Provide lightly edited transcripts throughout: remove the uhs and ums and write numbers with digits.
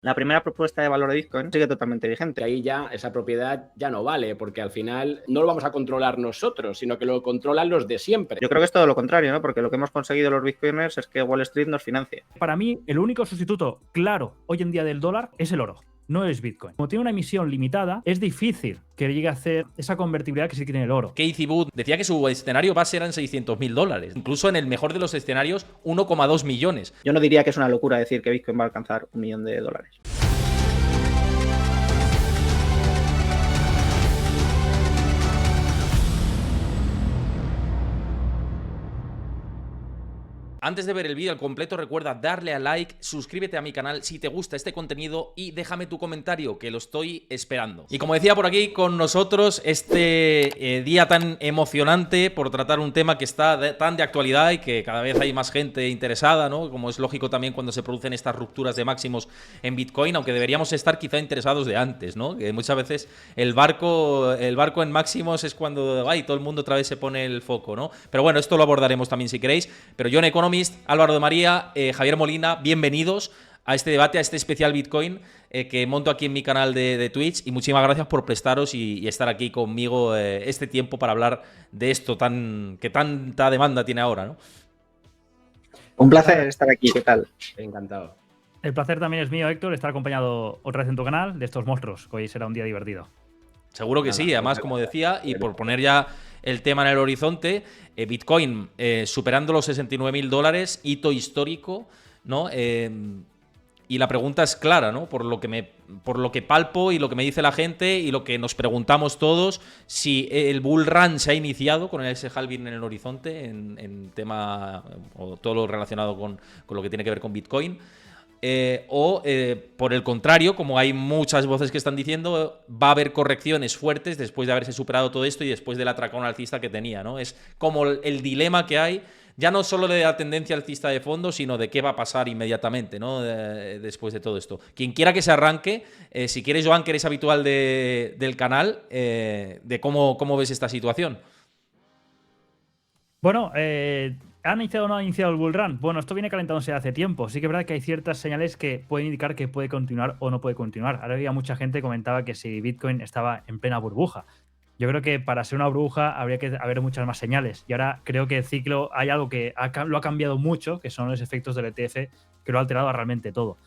La primera propuesta de valor de Bitcoin sigue totalmente Que vigente. ahí ya esa propiedad ya no vale, porque al final no lo vamos a controlar nosotros, sino que lo controlan los de siempre. Yo creo que es todo lo contrario, ¿no? Porque lo que hemos conseguido los bitcoiners es que Wall Street nos financie. Para mí, el único sustituto claro hoy en día del dólar es el oro, no es Bitcoin. Como tiene una emisión limitada, es difícil que llegue a hacer esa convertibilidad que sí que tiene el oro. Casey Wood decía que su escenario base eran $600.000. Incluso en el mejor de los escenarios, 1,2 millones. Yo no diría que es una locura decir que Bitcoin va a alcanzar $1 millón. Antes de ver el vídeo al completo, recuerda darle a like, suscríbete a mi canal si te gusta este contenido y déjame tu comentario, que lo estoy esperando. Y como decía por aquí, con nosotros este día tan emocionante por tratar un tema que está tan de actualidad y que cada vez hay más gente interesada, ¿no? Como es lógico también cuando se producen estas rupturas de máximos en Bitcoin, aunque deberíamos estar quizá interesados de antes, ¿no? Que muchas veces el barco en máximos es cuando todo el mundo otra vez se pone el foco, ¿no? Pero bueno, esto lo abordaremos también si queréis. Pero yo en Economist, Álvaro de María, Javier Molina, bienvenidos a este debate, a este especial Bitcoin que monto aquí en mi canal de Twitch, y muchísimas gracias por prestaros y estar aquí conmigo este tiempo para hablar de esto que tanta demanda tiene ahora, ¿no? Un placer estar aquí, ¿qué tal? Encantado. El placer también es mío, Héctor, estar acompañado otra vez en tu canal de estos monstruos, que hoy será un día divertido. Seguro que sí, además, como decía, y por poner ya el tema en el horizonte, Bitcoin superando los $69.000, hito histórico, ¿no? Y la pregunta es clara, ¿no? Por lo que palpo y lo que me dice la gente y lo que nos preguntamos todos, si el bull run se ha iniciado con ese halving en el horizonte, en tema, o todo lo relacionado con lo que tiene que ver con Bitcoin. Por el contrario, como hay muchas voces que están diciendo, va a haber correcciones fuertes después de haberse superado todo esto y después del atracón alcista que tenía, ¿no? Es como el dilema que hay, ya no solo de la tendencia alcista de fondo, sino de qué va a pasar inmediatamente, ¿no? Después de todo esto. Quien quiera que se arranque, si quieres, Joan, que eres habitual del canal, de cómo ves esta situación. Bueno, ¿ha iniciado o no ha iniciado el bull run? Bueno, esto viene calentándose hace tiempo. Sí que es verdad que hay ciertas señales que pueden indicar que puede continuar o no puede continuar. Ahora había mucha gente que comentaba que si Bitcoin estaba en plena burbuja. Yo creo que para ser una burbuja habría que haber muchas más señales. Y ahora creo que el ciclo, hay algo que lo ha cambiado mucho, que son los efectos del ETF, que lo ha alterado realmente todo.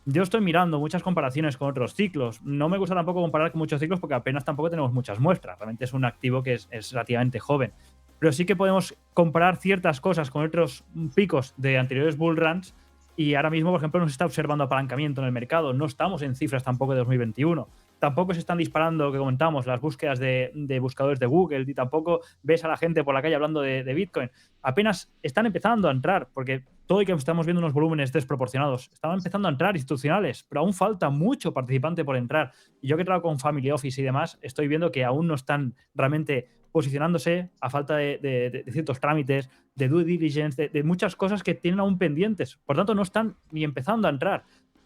Yo estoy mirando muchas comparaciones con otros ciclos. No me gusta tampoco comparar con muchos ciclos porque apenas tampoco tenemos muchas muestras. Realmente es un activo que es relativamente joven. Pero sí que podemos comparar ciertas cosas con otros picos de anteriores bull runs, y ahora mismo, por ejemplo, no se está observando apalancamiento en el mercado, no estamos en cifras tampoco de 2021, tampoco se están disparando, que comentamos, las búsquedas de buscadores de Google, y tampoco ves a la gente por la calle hablando de Bitcoin. Apenas están empezando a entrar, porque todo y que estamos viendo unos volúmenes desproporcionados, estaban empezando a entrar institucionales, pero aún falta mucho participante por entrar. Y yo que trabajo con Family Office y demás, estoy viendo que aún no están realmente posicionándose a falta de ciertos trámites, de due diligence, de muchas cosas que tienen aún pendientes. Por tanto, no están ni empezando a entrar.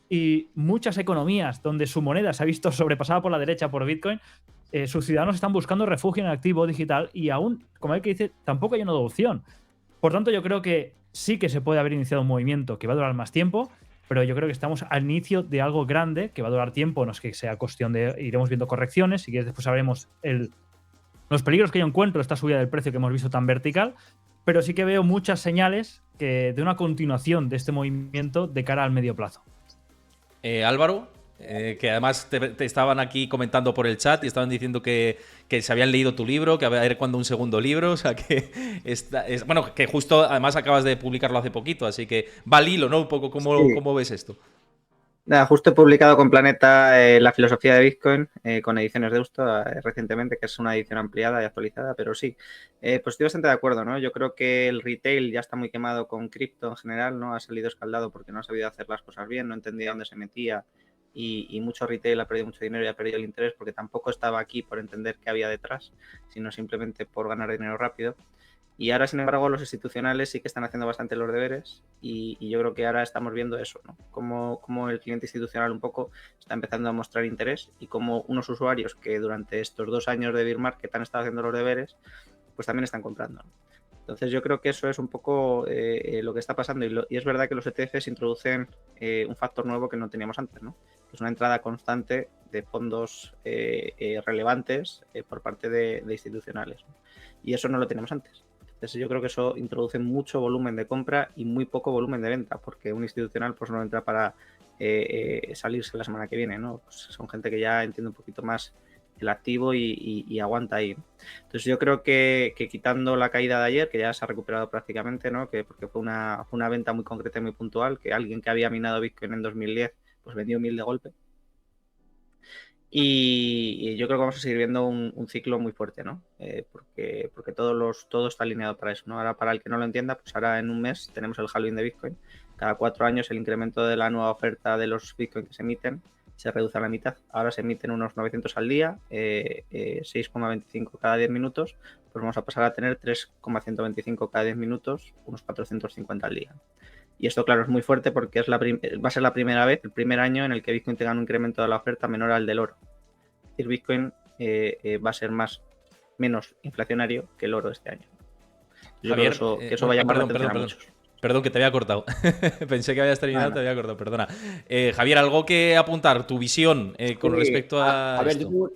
Y muchas economías donde su moneda se ha visto sobrepasada por la derecha por Bitcoin, sus ciudadanos están buscando refugio en el activo digital, y aún, como hay que dice, tampoco hay una adopción. Por tanto, yo creo que sí que se puede haber iniciado un movimiento que va a durar más tiempo, pero yo creo que estamos al inicio de algo grande que va a durar tiempo. No es que sea cuestión de iremos viendo correcciones, y que después sabremos los peligros que yo encuentro esta subida del precio que hemos visto tan vertical, pero sí que veo muchas señales de una continuación de este movimiento de cara al medio plazo. Álvaro, que además te estaban aquí comentando por el chat y estaban diciendo que se habían leído tu libro, que a ver cuándo un segundo libro, o sea que bueno, que justo además acabas de publicarlo hace poquito, así que va al hilo, ¿no? Un poco cómo ves esto. Nada, justo he publicado con Planeta la filosofía de Bitcoin con Ediciones Deusto recientemente, que es una edición ampliada y actualizada, pero sí, pues estoy bastante de acuerdo, ¿no? Yo creo que el retail ya está muy quemado con cripto en general, ¿no? Ha salido escaldado porque no ha sabido hacer las cosas bien, no entendía dónde se metía, y mucho retail ha perdido mucho dinero y ha perdido el interés porque tampoco estaba aquí por entender qué había detrás, sino simplemente por ganar dinero rápido. Y ahora, sin embargo, los institucionales sí que están haciendo bastante los deberes, y yo creo que ahora estamos viendo eso, ¿no? Como el cliente institucional un poco está empezando a mostrar interés, y como unos usuarios que durante estos 2 años de bear market han estado haciendo los deberes, pues también están comprando, ¿no? Entonces yo creo que eso es un poco lo que está pasando, y es verdad que los ETFs introducen un factor nuevo que no teníamos antes, ¿no? pues una entrada constante de fondos relevantes por parte de institucionales, ¿no? Y eso no lo tenemos antes. Entonces yo creo que eso introduce mucho volumen de compra y muy poco volumen de venta, porque un institucional pues no entra para salirse la semana que viene, ¿no? Pues son gente que ya entiende un poquito más el activo y aguanta ahí. Entonces yo creo que quitando la caída de ayer, que ya se ha recuperado prácticamente, ¿no? Porque fue una venta muy concreta y muy puntual, que alguien que había minado Bitcoin en 2010 pues vendió 1000 de golpe. Y yo creo que vamos a seguir viendo un ciclo muy fuerte, ¿no? Porque todo está alineado para eso, ¿no? Ahora, para el que no lo entienda, pues ahora en un mes tenemos el halving de Bitcoin. Cada 4 años el incremento de la nueva oferta de los Bitcoin que se emiten se reduce a la mitad. Ahora se emiten unos 900 al día, 6,25 cada 10 minutos, pues vamos a pasar a tener 3,125 cada 10 minutos, unos 450 al día. Y esto, claro, es muy fuerte porque va a ser la primera vez, el primer año en el que Bitcoin tenga un incremento de la oferta menor al del oro. Es decir, Bitcoin va a ser menos inflacionario que el oro este año. Yo Javier, creo que eso va a llamar la atención a perdón. muchos. Perdón, que te había cortado. Pensé que habías terminado, Bueno. te había cortado, perdona. Javier, ¿algo que apuntar? Tu visión con respecto a ver, esto. yo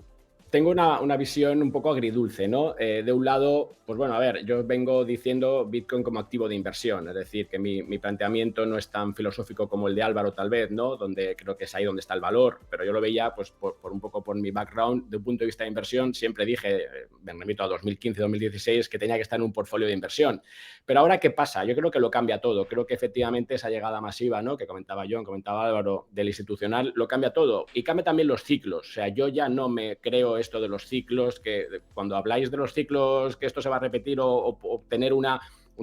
tengo una visión un poco agridulce, ¿no? De un lado, pues bueno, a ver, yo vengo diciendo Bitcoin como activo de inversión, es decir, que mi planteamiento no es tan filosófico como el de Álvaro, tal vez, ¿no? Donde creo que es ahí donde está el valor, pero yo lo veía, pues, por un poco por mi background, de un punto de vista de inversión, siempre dije, me remito a 2015, 2016, que tenía que estar en un portfolio de inversión. Pero ahora, ¿qué pasa? Yo creo que lo cambia todo. Creo que efectivamente esa llegada masiva, ¿no? Que comentaba John, comentaba Álvaro, del institucional, lo cambia todo. Y cambia también los ciclos. O sea, yo ya no me creo esto de los ciclos, que cuando habláis de los ciclos, que esto se va a repetir o tener una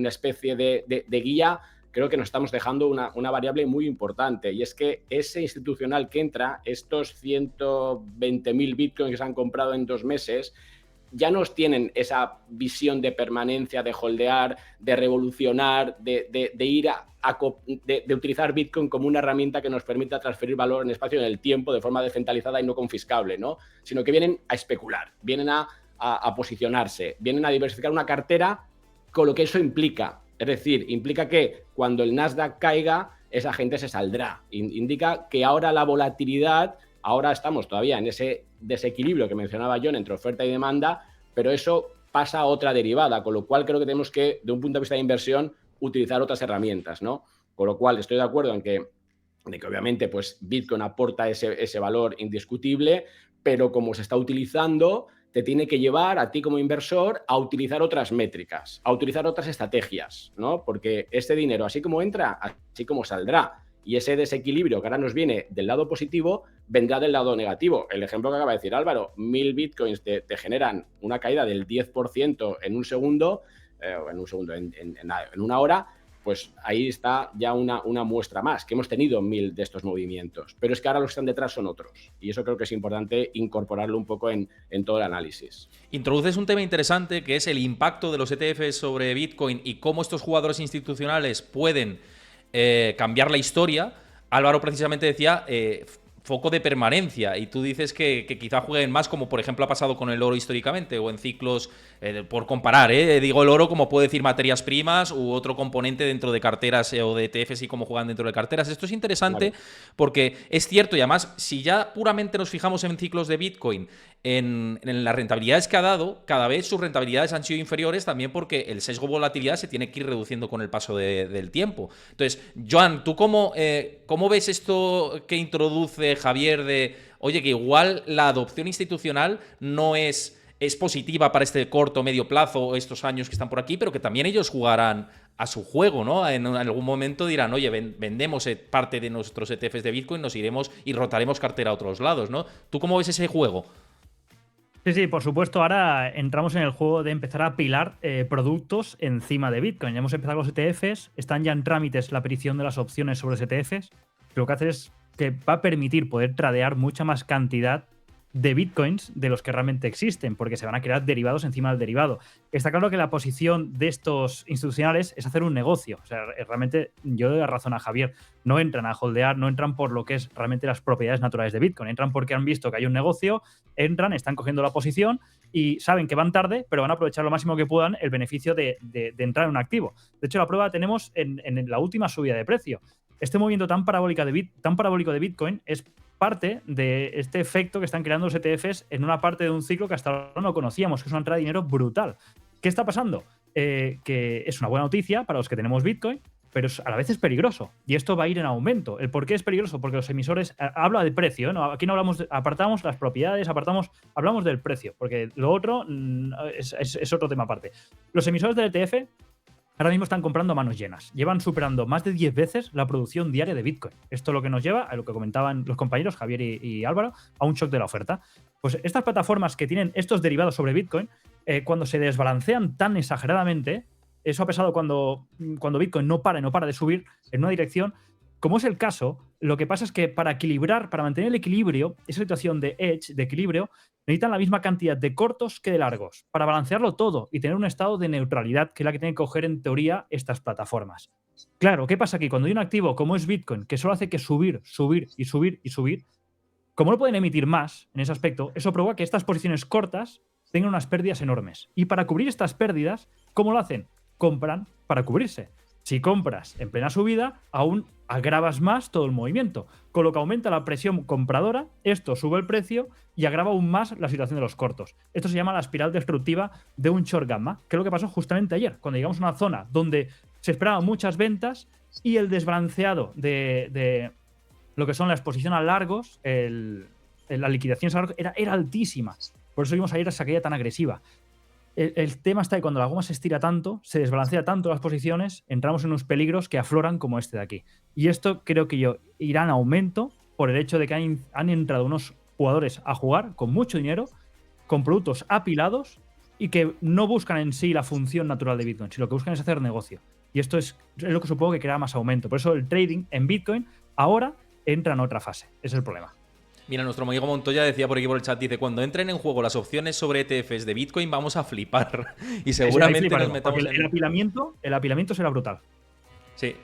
especie de guía, creo que nos estamos dejando una variable muy importante. Y es que ese institucional que entra, estos 120.000 bitcoins que se han comprado en 2 meses, ya nos tienen esa visión de permanencia, de holdear, de revolucionar, de ir de utilizar Bitcoin como una herramienta que nos permita transferir valor en espacio y en el tiempo de forma descentralizada y no confiscable, ¿no? Sino que vienen a especular, vienen a posicionarse, vienen a diversificar una cartera con lo que eso implica. Es decir, implica que cuando el Nasdaq caiga, esa gente se saldrá. Indica que ahora la volatilidad, ahora estamos todavía en ese desequilibrio que mencionaba John entre oferta y demanda, pero eso pasa a otra derivada, con lo cual creo que tenemos que, de un punto de vista de inversión, utilizar otras herramientas, ¿no? Con lo cual estoy de acuerdo en que obviamente pues Bitcoin aporta ese valor indiscutible, pero como se está utilizando, te tiene que llevar a ti como inversor a utilizar otras métricas, a utilizar otras estrategias, ¿no? Porque este dinero, así como entra, así como saldrá. Y ese desequilibrio que ahora nos viene del lado positivo, vendrá del lado negativo. El ejemplo que acaba de decir Álvaro, 1000 bitcoins te generan una caída del 10% en un segundo, en una hora, pues ahí está ya una muestra más, que hemos tenido 1000 de estos movimientos. Pero es que ahora los que están detrás son otros. Y eso creo que es importante incorporarlo un poco en todo el análisis. Introduces un tema interesante que es el impacto de los ETFs sobre Bitcoin y cómo estos jugadores institucionales pueden cambiar la historia. Álvaro precisamente decía foco de permanencia, y tú dices que quizá jueguen más, como por ejemplo ha pasado con el oro históricamente, o en ciclos, por comparar, digo el oro como puedo decir materias primas u otro componente dentro de carteras o de ETFs y cómo juegan dentro de carteras. Esto es interesante, claro, porque es cierto, y además si ya puramente nos fijamos en ciclos de Bitcoin, en las rentabilidades que ha dado, cada vez sus rentabilidades han sido inferiores, también porque el sesgo de volatilidad se tiene que ir reduciendo con el paso del tiempo. Entonces, Joan, ¿tú cómo ves esto que introduce Javier de, oye, que igual la adopción institucional no es positiva para este corto o medio plazo, estos años que están por aquí, pero que también ellos jugarán a su juego, ¿no? En algún momento dirán, oye, vendemos parte de nuestros ETFs de Bitcoin, nos iremos y rotaremos cartera a otros lados, ¿no? ¿Tú cómo ves ese juego? Sí, por supuesto. Ahora entramos en el juego de empezar a apilar productos encima de Bitcoin. Ya hemos empezado con los ETFs, están ya en trámites la petición de las opciones sobre los ETFs. Lo que hace es que va a permitir poder tradear mucha más cantidad de Bitcoins de los que realmente existen, porque se van a crear derivados encima del derivado. Está claro que la posición de estos institucionales es hacer un negocio. O sea, realmente yo doy la razón a Javier. No entran a holdear, no entran por lo que es realmente las propiedades naturales de Bitcoin. Entran porque han visto que hay un negocio, entran, están cogiendo la posición y saben que van tarde, pero van a aprovechar lo máximo que puedan el beneficio de entrar en un activo. De hecho, la prueba la tenemos en la última subida de precio. Este movimiento tan parabólico de Bitcoin es parte de este efecto que están creando los ETFs en una parte de un ciclo que hasta ahora no conocíamos, que es una entrada de dinero brutal. ¿Qué está pasando? Que es una buena noticia para los que tenemos Bitcoin, pero a la vez es peligroso. Y esto va a ir en aumento. ¿El por qué es peligroso? Porque los emisores... Habla de precio, ¿no? Aquí no hablamos... Apartamos las propiedades, hablamos del precio, porque lo otro es otro tema aparte. Los emisores del ETF ahora mismo están comprando a manos llenas. Llevan superando más de 10 veces la producción diaria de Bitcoin. Esto es lo que nos lleva, a lo que comentaban los compañeros Javier y Álvaro, a un shock de la oferta. Pues estas plataformas que tienen estos derivados sobre Bitcoin, cuando se desbalancean tan exageradamente, eso ha pasado cuando Bitcoin no para de subir en una dirección. Como es el caso, lo que pasa es que para mantener el equilibrio, esa situación de edge, de equilibrio, necesitan la misma cantidad de cortos que de largos para balancearlo todo y tener un estado de neutralidad, que es la que tienen que coger en teoría estas plataformas. Claro, ¿qué pasa aquí? Cuando hay un activo como es Bitcoin, que solo hace que subir, como no pueden emitir más en ese aspecto, eso provoca que estas posiciones cortas tengan unas pérdidas enormes. Y para cubrir estas pérdidas, ¿cómo lo hacen? Compran para cubrirse. Si compras en plena subida, aún agravas más todo el movimiento, con lo que aumenta la presión compradora, esto sube el precio y agrava aún más la situación de los cortos. Esto se llama la espiral destructiva de un short gamma, que es lo que pasó justamente ayer, cuando llegamos a una zona donde se esperaban muchas ventas y el desbalanceado de lo que son la exposición a largos, la liquidación a largos, era altísima. Por eso vimos ayer esa caída tan agresiva. El tema está que cuando la goma se estira tanto, se desbalancea tanto las posiciones, entramos en unos peligros que afloran como este de aquí. Y esto creo que irá en aumento por el hecho de que han entrado unos jugadores a jugar con mucho dinero, con productos apilados y que no buscan en sí la función natural de Bitcoin, sino que buscan es hacer negocio. Y esto es lo que supongo que creará más aumento. Por eso el trading en Bitcoin ahora entra en otra fase. Ese es el problema. Mira, nuestro amigo Montoya decía por aquí por el chat, dice, cuando entren en juego las opciones sobre ETFs de Bitcoin vamos a flipar. Y seguramente nos metamos el apilamiento será brutal. Sí.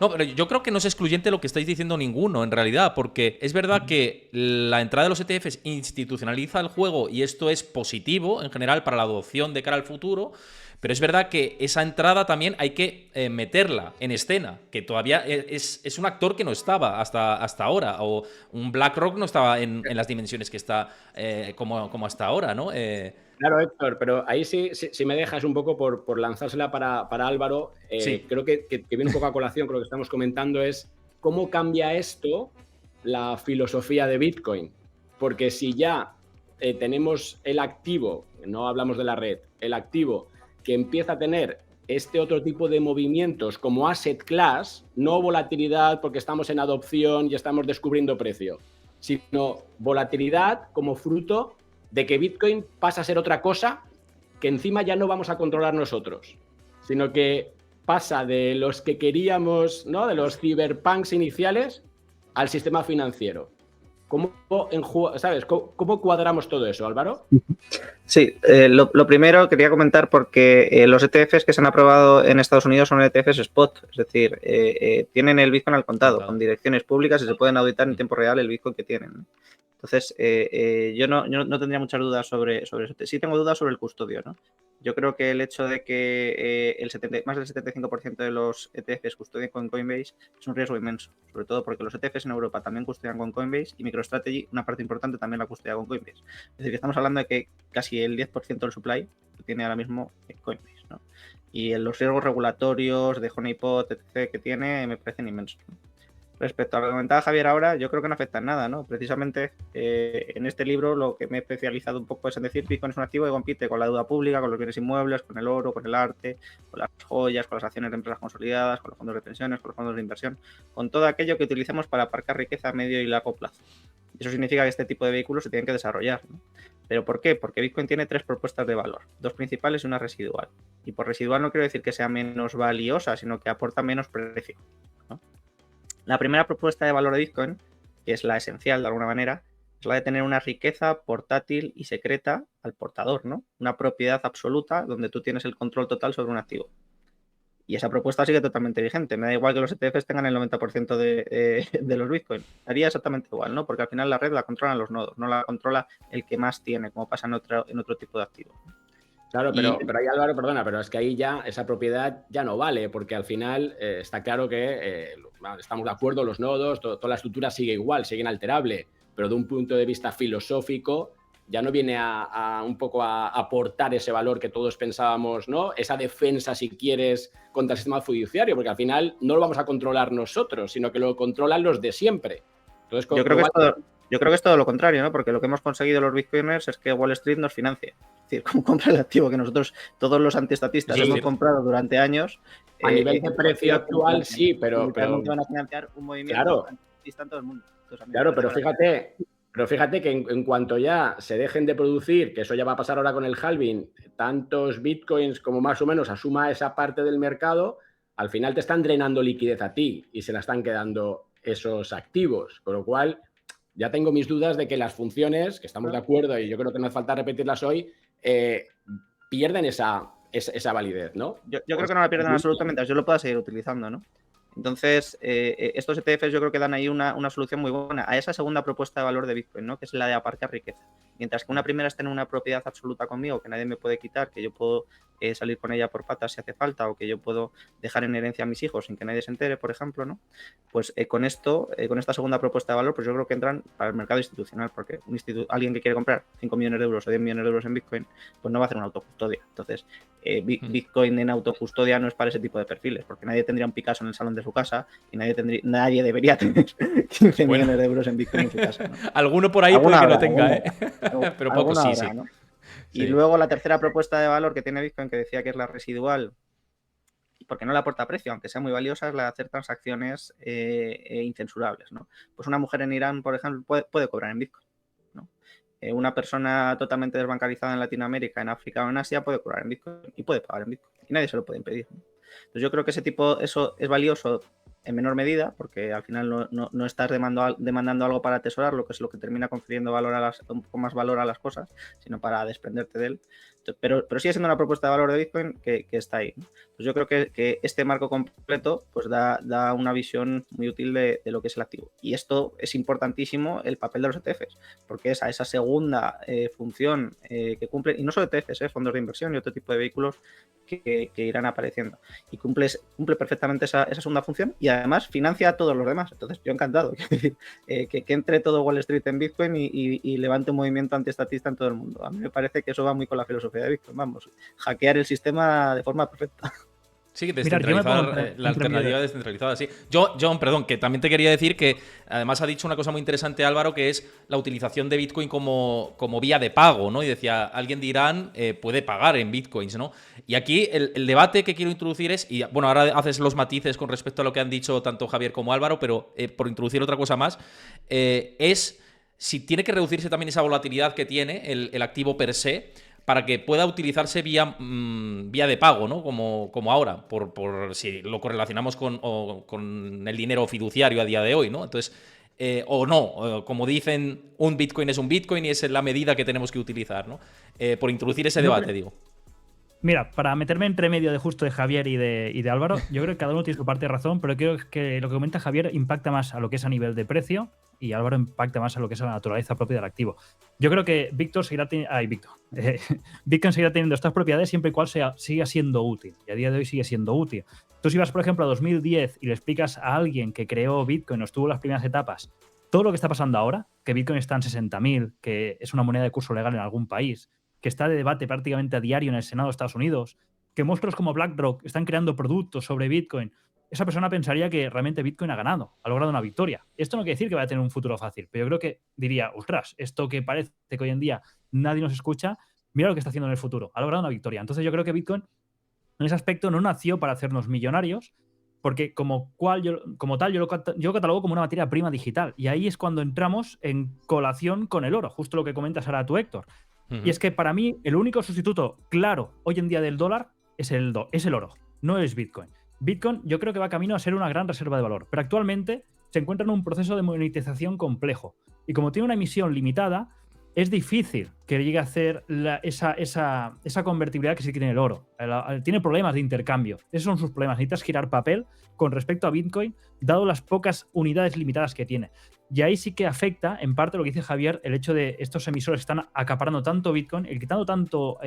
No, pero yo creo que no es excluyente lo que estáis diciendo ninguno, en realidad, porque es verdad que la entrada de los ETFs institucionaliza el juego y esto es positivo, en general, para la adopción de cara al futuro, pero es verdad que esa entrada también hay que meterla en escena, que todavía es un actor que no estaba hasta ahora, o un BlackRock no estaba en las dimensiones que está como hasta ahora, ¿no? Claro, Héctor, pero ahí sí me dejas un poco por lanzársela para Álvaro. Sí. Creo que viene un poco a colación con lo que estamos comentando, es cómo cambia esto la filosofía de Bitcoin. Porque si ya tenemos el activo, no hablamos de la red, el activo que empieza a tener este otro tipo de movimientos como asset class, no volatilidad porque estamos en adopción y estamos descubriendo precio, sino volatilidad como fruto de que Bitcoin pasa a ser otra cosa que encima ya no vamos a controlar nosotros, sino que pasa de los que queríamos, ¿no?, de los cyberpunks iniciales al sistema financiero. ¿Cómo cuadramos todo eso, Álvaro? Sí, lo primero quería comentar porque los ETFs que se han aprobado en Estados Unidos son ETFs spot, es decir, tienen el Bitcoin al contado, con direcciones públicas y se pueden auditar en tiempo real el Bitcoin que tienen. Entonces, yo no tendría muchas dudas sobre eso. Sí tengo dudas sobre el custodio, ¿no? Yo creo que el hecho de que más del 75% de los ETFs custodien con Coinbase es un riesgo inmenso, sobre todo porque los ETFs en Europa también custodian con Coinbase y MicroStrategy, una parte importante, también la custodia con Coinbase. Es decir, que estamos hablando de que casi el 10% del supply lo tiene ahora mismo Coinbase, ¿no? Y los riesgos regulatorios de honeypot, etc., que tiene, me parecen inmensos, ¿no? Respecto a lo que comentaba Javier ahora, yo creo que no afecta en nada, ¿no? Precisamente en este libro lo que me he especializado un poco es en decir Bitcoin es un activo que compite con la deuda pública, con los bienes inmuebles, con el oro, con el arte, con las joyas, con las acciones de empresas consolidadas, con los fondos de pensiones, con los fondos de inversión, con todo aquello que utilicemos para aparcar riqueza a medio y largo plazo. Eso significa que este tipo de vehículos se tienen que desarrollar, ¿no? ¿Pero por qué? Porque Bitcoin tiene 3 propuestas de valor, 2 principales y una residual. Y por residual no quiero decir que sea menos valiosa, sino que aporta menos precio, ¿no? La primera propuesta de valor de Bitcoin, que es la esencial de alguna manera, es la de tener una riqueza portátil y secreta al portador, ¿no? Una propiedad absoluta donde tú tienes el control total sobre un activo. Y esa propuesta sigue totalmente vigente. Me da igual que los ETFs tengan el 90% de los Bitcoin. Haría exactamente igual, ¿no? Porque al final la red la controlan los nodos, no la controla el que más tiene, como pasa en otro tipo de activos. Claro, pero ahí, Álvaro, perdona, pero es que ahí ya esa propiedad ya no vale, porque al final está claro que estamos de acuerdo, los nodos, toda la estructura sigue igual, sigue inalterable, pero de un punto de vista filosófico ya no viene a un poco a aportar ese valor que todos pensábamos, ¿no? Esa defensa, si quieres, contra el sistema fiduciario, porque al final no lo vamos a controlar nosotros, sino que lo controlan los de siempre. Entonces, Yo creo que es todo lo contrario, ¿no? Porque lo que hemos conseguido los bitcoiners es que Wall Street nos financie. Es decir, como compra el activo que nosotros, todos los antiestatistas, hemos comprado durante años. A nivel de precio actual, sí, pero van a financiar un movimiento antistatista en todo el mundo. Claro, pero fíjate que en cuanto ya se dejen de producir, que eso ya va a pasar ahora con el halving, tantos bitcoins como más o menos asuma esa parte del mercado, al final te están drenando liquidez a ti y se la están quedando esos activos. Con lo cual, ya tengo mis dudas de que las funciones, que estamos de acuerdo y yo creo que no hace falta repetirlas hoy, pierden esa validez, ¿no? Yo creo que no la pierden absolutamente, yo lo puedo seguir utilizando, ¿no? Entonces, estos ETFs yo creo que dan ahí una solución muy buena a esa segunda propuesta de valor de Bitcoin, ¿no? Que es la de aparcar riqueza. Mientras que una primera es tener una propiedad absoluta conmigo que nadie me puede quitar, que yo puedo salir con ella por patas si hace falta, o que yo puedo dejar en herencia a mis hijos sin que nadie se entere, por ejemplo, ¿no? Pues con esto, con esta segunda propuesta de valor, pues yo creo que entran para el mercado institucional, porque alguien que quiere comprar 5 millones de euros o 10 millones de euros en Bitcoin, pues no va a hacer una autocustodia. Entonces, Bitcoin en autocustodia no es para ese tipo de perfiles, porque nadie tendría un Picasso en el salón de su casa y nadie debería tener 15 millones de euros en Bitcoin en su casa, ¿no? Alguno por ahí puede que lo tenga, pero poco sí. ¿no? Y luego la tercera propuesta de valor que tiene Bitcoin, que decía que es la residual, porque no le aporta precio, aunque sea muy valiosa, es la de hacer transacciones incensurables, ¿no? Pues una mujer en Irán, por ejemplo, puede cobrar en Bitcoin, ¿no? Una persona totalmente desbancarizada en Latinoamérica, en África o en Asia puede cobrar en Bitcoin y puede pagar en Bitcoin y nadie se lo puede impedir, ¿no? Entonces yo creo que eso es valioso en menor medida, porque al final no estás demandando algo para atesorarlo, que es lo que termina confiriendo un poco más valor a las cosas, sino para desprenderte de él. Pero sigue siendo una propuesta de valor de Bitcoin que está ahí, ¿no? Entonces yo creo que este marco completo pues da una visión muy útil de lo que es el activo. Y esto es importantísimo, el papel de los ETFs, porque es a esa segunda función que cumplen, y no solo ETFs, fondos de inversión y otro tipo de vehículos que irán apareciendo. Y cumple perfectamente esa segunda función y además financia a todos los demás. Entonces yo encantado que entre todo Wall Street en Bitcoin y levante un movimiento antiestatista en todo el mundo. A mí me parece que eso va muy con la filosofía de Bitcoin. Vamos, hackear el sistema de forma perfecta. Sí, descentralizar, la alternativa descentralizada, sí. John, perdón, que también te quería decir que además ha dicho una cosa muy interesante, Álvaro, que es la utilización de Bitcoin como vía de pago, ¿no? Y decía, alguien de Irán puede pagar en Bitcoins, ¿no? Y aquí el debate que quiero introducir es, y bueno, ahora haces los matices con respecto a lo que han dicho tanto Javier como Álvaro, pero por introducir otra cosa más, es si tiene que reducirse también esa volatilidad que tiene el activo per se, para que pueda utilizarse vía de pago, ¿no? Como ahora, por si lo correlacionamos con el dinero fiduciario a día de hoy, ¿no? Entonces, o no, como dicen, un Bitcoin es un Bitcoin y es la medida que tenemos que utilizar, ¿no? Por introducir ese debate, digo. Mira, para meterme entre medio de Javier y de Álvaro, yo creo que cada uno tiene su parte de razón, pero creo que lo que comenta Javier impacta más a lo que es a nivel de precio y Álvaro impacta más a lo que es a la naturaleza propia del activo. Yo creo que Bitcoin seguirá teniendo estas propiedades siempre y cuando siga siendo útil. Y a día de hoy sigue siendo útil. Tú si vas, por ejemplo, a 2010 y le explicas a alguien que creó Bitcoin o estuvo en las primeras etapas todo lo que está pasando ahora, que Bitcoin está en 60.000, que es una moneda de curso legal en algún país, que está de debate prácticamente a diario en el Senado de Estados Unidos, que monstruos como BlackRock están creando productos sobre Bitcoin, esa persona pensaría que realmente Bitcoin ha ganado, ha logrado una victoria. Esto no quiere decir que vaya a tener un futuro fácil, pero yo creo que diría, ostras, esto que parece que hoy en día nadie nos escucha, mira lo que está haciendo en el futuro, ha logrado una victoria. Entonces yo creo que Bitcoin en ese aspecto no nació para hacernos millonarios, porque como tal yo lo catalogo como una materia prima digital. Y ahí es cuando entramos en colación con el oro, justo lo que comentas ahora tú, Héctor. Y es que para mí el único sustituto claro hoy en día del dólar es el oro, no es Bitcoin. Bitcoin yo creo que va camino a ser una gran reserva de valor, pero actualmente se encuentra en un proceso de monetización complejo. Y como tiene una emisión limitada, es difícil que llegue a hacer esa convertibilidad que sí tiene el oro. Tiene problemas de intercambio. Esos son sus problemas. Necesitas girar papel con respecto a Bitcoin, dado las pocas unidades limitadas que tiene. Y ahí sí que afecta, en parte, lo que dice Javier, el hecho de estos emisores que están acaparando tanto Bitcoin y quitando tanto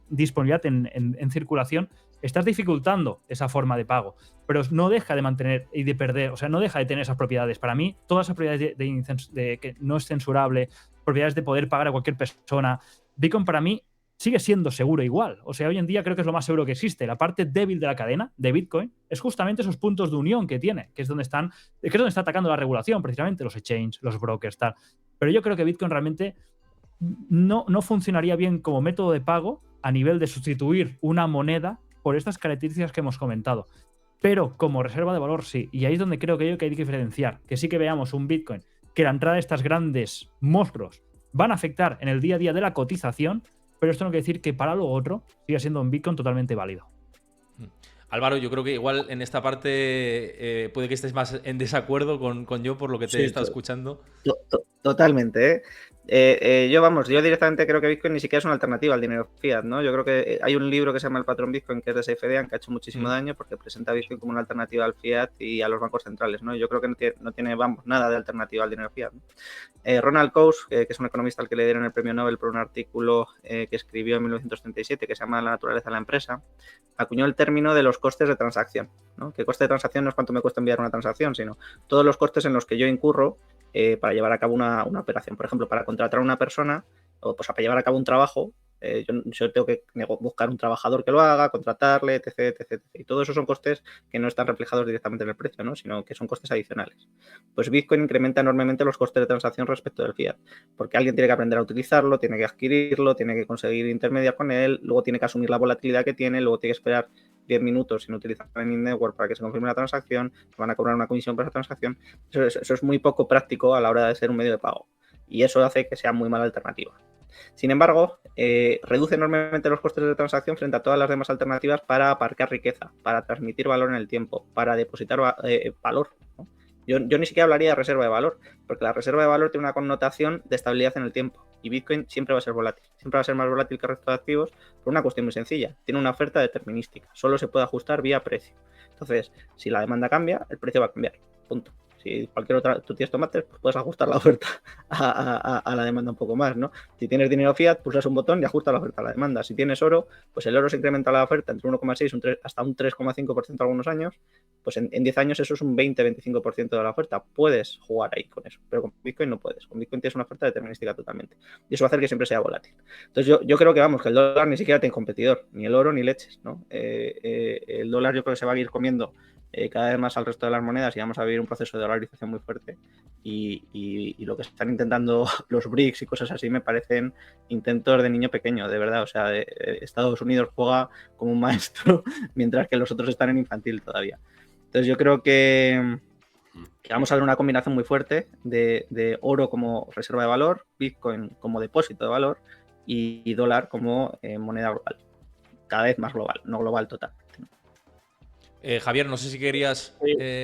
disponibilidad en circulación, estás dificultando esa forma de pago. Pero no deja de mantener y de perder, o sea, no deja de tener esas propiedades. Para mí, todas esas propiedades de que no es censurable, propiedades de poder pagar a cualquier persona, Bitcoin para mí sigue siendo seguro igual. O sea, hoy en día creo que es lo más seguro que existe. La parte débil de la cadena de Bitcoin es justamente esos puntos de unión que tiene, que es donde está atacando la regulación, precisamente los exchanges, los brokers, tal. Pero yo creo que Bitcoin realmente no funcionaría bien como método de pago a nivel de sustituir una moneda por estas características que hemos comentado. Pero como reserva de valor sí. Y ahí es donde creo que hay que diferenciar. Que sí que veamos un Bitcoin que la entrada de estas grandes monstruos van a afectar en el día a día de la cotización, pero esto no quiere decir que para lo otro siga siendo un Bitcoin totalmente válido. Álvaro, yo creo que igual en esta parte puede que estés más en desacuerdo con yo por lo que te he estado escuchando. Totalmente, yo directamente creo que Bitcoin ni siquiera es una alternativa al dinero fiat, ¿no? Yo creo que hay un libro que se llama El patrón Bitcoin, que es de Seifedean, que ha hecho muchísimo daño porque presenta a Bitcoin como una alternativa al fiat y a los bancos centrales, ¿no? Yo creo que no tiene nada de alternativa al dinero fiat, ¿no? Ronald Coase, que es un economista al que le dieron el premio Nobel por un artículo que escribió en 1937 que se llama La naturaleza de la empresa, acuñó el término de los costes de transacción, ¿no? Que coste de transacción no es cuánto me cuesta enviar una transacción, sino todos los costes en los que yo incurro para llevar a cabo una operación. Por ejemplo, para contratar a una persona o pues para llevar a cabo un trabajo, yo tengo que buscar un trabajador que lo haga, contratarle, etc. Y todo eso son costes que no están reflejados directamente en el precio, ¿no? Sino que son costes adicionales. Pues Bitcoin incrementa enormemente los costes de transacción respecto del fiat, porque alguien tiene que aprender a utilizarlo, tiene que adquirirlo, tiene que conseguir intermediar con él, luego tiene que asumir la volatilidad que tiene, luego tiene que esperar 10 minutos sin utilizar Lightning Network para que se confirme la transacción, te van a cobrar una comisión por esa transacción. Eso es muy poco práctico a la hora de ser un medio de pago y eso hace que sea muy mala alternativa. Sin embargo, reduce enormemente los costes de transacción frente a todas las demás alternativas para aparcar riqueza, para transmitir valor en el tiempo, para depositar valor, ¿no? Yo ni siquiera hablaría de reserva de valor, porque la reserva de valor tiene una connotación de estabilidad en el tiempo y Bitcoin siempre va a ser volátil, siempre va a ser más volátil que el resto de activos por una cuestión muy sencilla, tiene una oferta determinística, solo se puede ajustar vía precio. Entonces, si la demanda cambia, el precio va a cambiar, punto. Si cualquier otra, tú tienes tomates, pues puedes ajustar la oferta a la demanda un poco más, ¿no? Si tienes dinero fiat, pulsas un botón y ajustas la oferta a la demanda. Si tienes oro, pues el oro se incrementa la oferta entre 1,6 hasta un 3,5% algunos años, pues en 10 años eso es un 20-25% de la oferta. Puedes jugar ahí con eso, pero con Bitcoin no puedes. Con Bitcoin tienes una oferta determinística totalmente. Y eso va a hacer que siempre sea volátil. Entonces yo creo que, que el dólar ni siquiera tiene competidor, ni el oro ni leches, ¿no? El dólar yo creo que se va a ir comiendo cada vez más al resto de las monedas y vamos a vivir un proceso de dolarización muy fuerte y lo que están intentando los BRICS y cosas así me parecen intentos de niño pequeño, de verdad. O sea, Estados Unidos juega como un maestro mientras que los otros están en infantil todavía. Entonces yo creo que vamos a ver una combinación muy fuerte de oro como reserva de valor, Bitcoin como depósito de valor y dólar como moneda global, cada vez más global, no global total. Javier, no sé si querías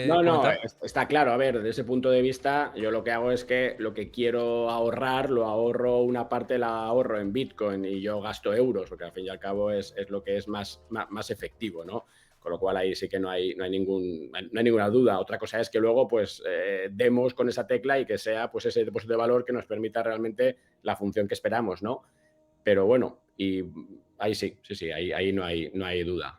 No, está claro. A ver, desde ese punto de vista, yo lo que hago es que lo que quiero ahorrar, lo ahorro, una parte la ahorro en Bitcoin y yo gasto euros, porque al fin y al cabo es lo que es más efectivo, ¿no? Con lo cual ahí sí que no hay ninguna duda. Otra cosa es que luego pues demos con esa tecla y que sea pues ese depósito de valor que nos permita realmente la función que esperamos, ¿no? Pero bueno, y ahí sí, ahí no hay duda.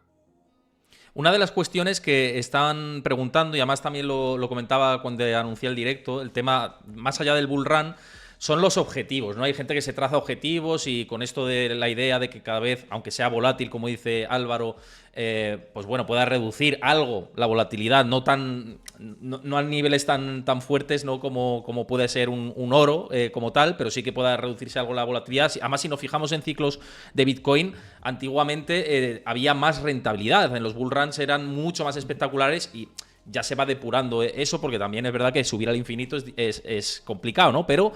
Una de las cuestiones que estaban preguntando, y además también lo comentaba cuando anuncié el directo, el tema más allá del bull run, son los objetivos, ¿no? Hay gente que se traza objetivos y con esto de la idea de que cada vez, aunque sea volátil, como dice Álvaro, pues bueno, pueda reducir algo la volatilidad, no a niveles tan fuertes, ¿no? como puede ser un oro como tal, pero sí que pueda reducirse algo la volatilidad. Además, si nos fijamos en ciclos de Bitcoin, antiguamente había más rentabilidad, en los bull runs eran mucho más espectaculares y ya se va depurando eso, porque también es verdad que subir al infinito es complicado, ¿no? Pero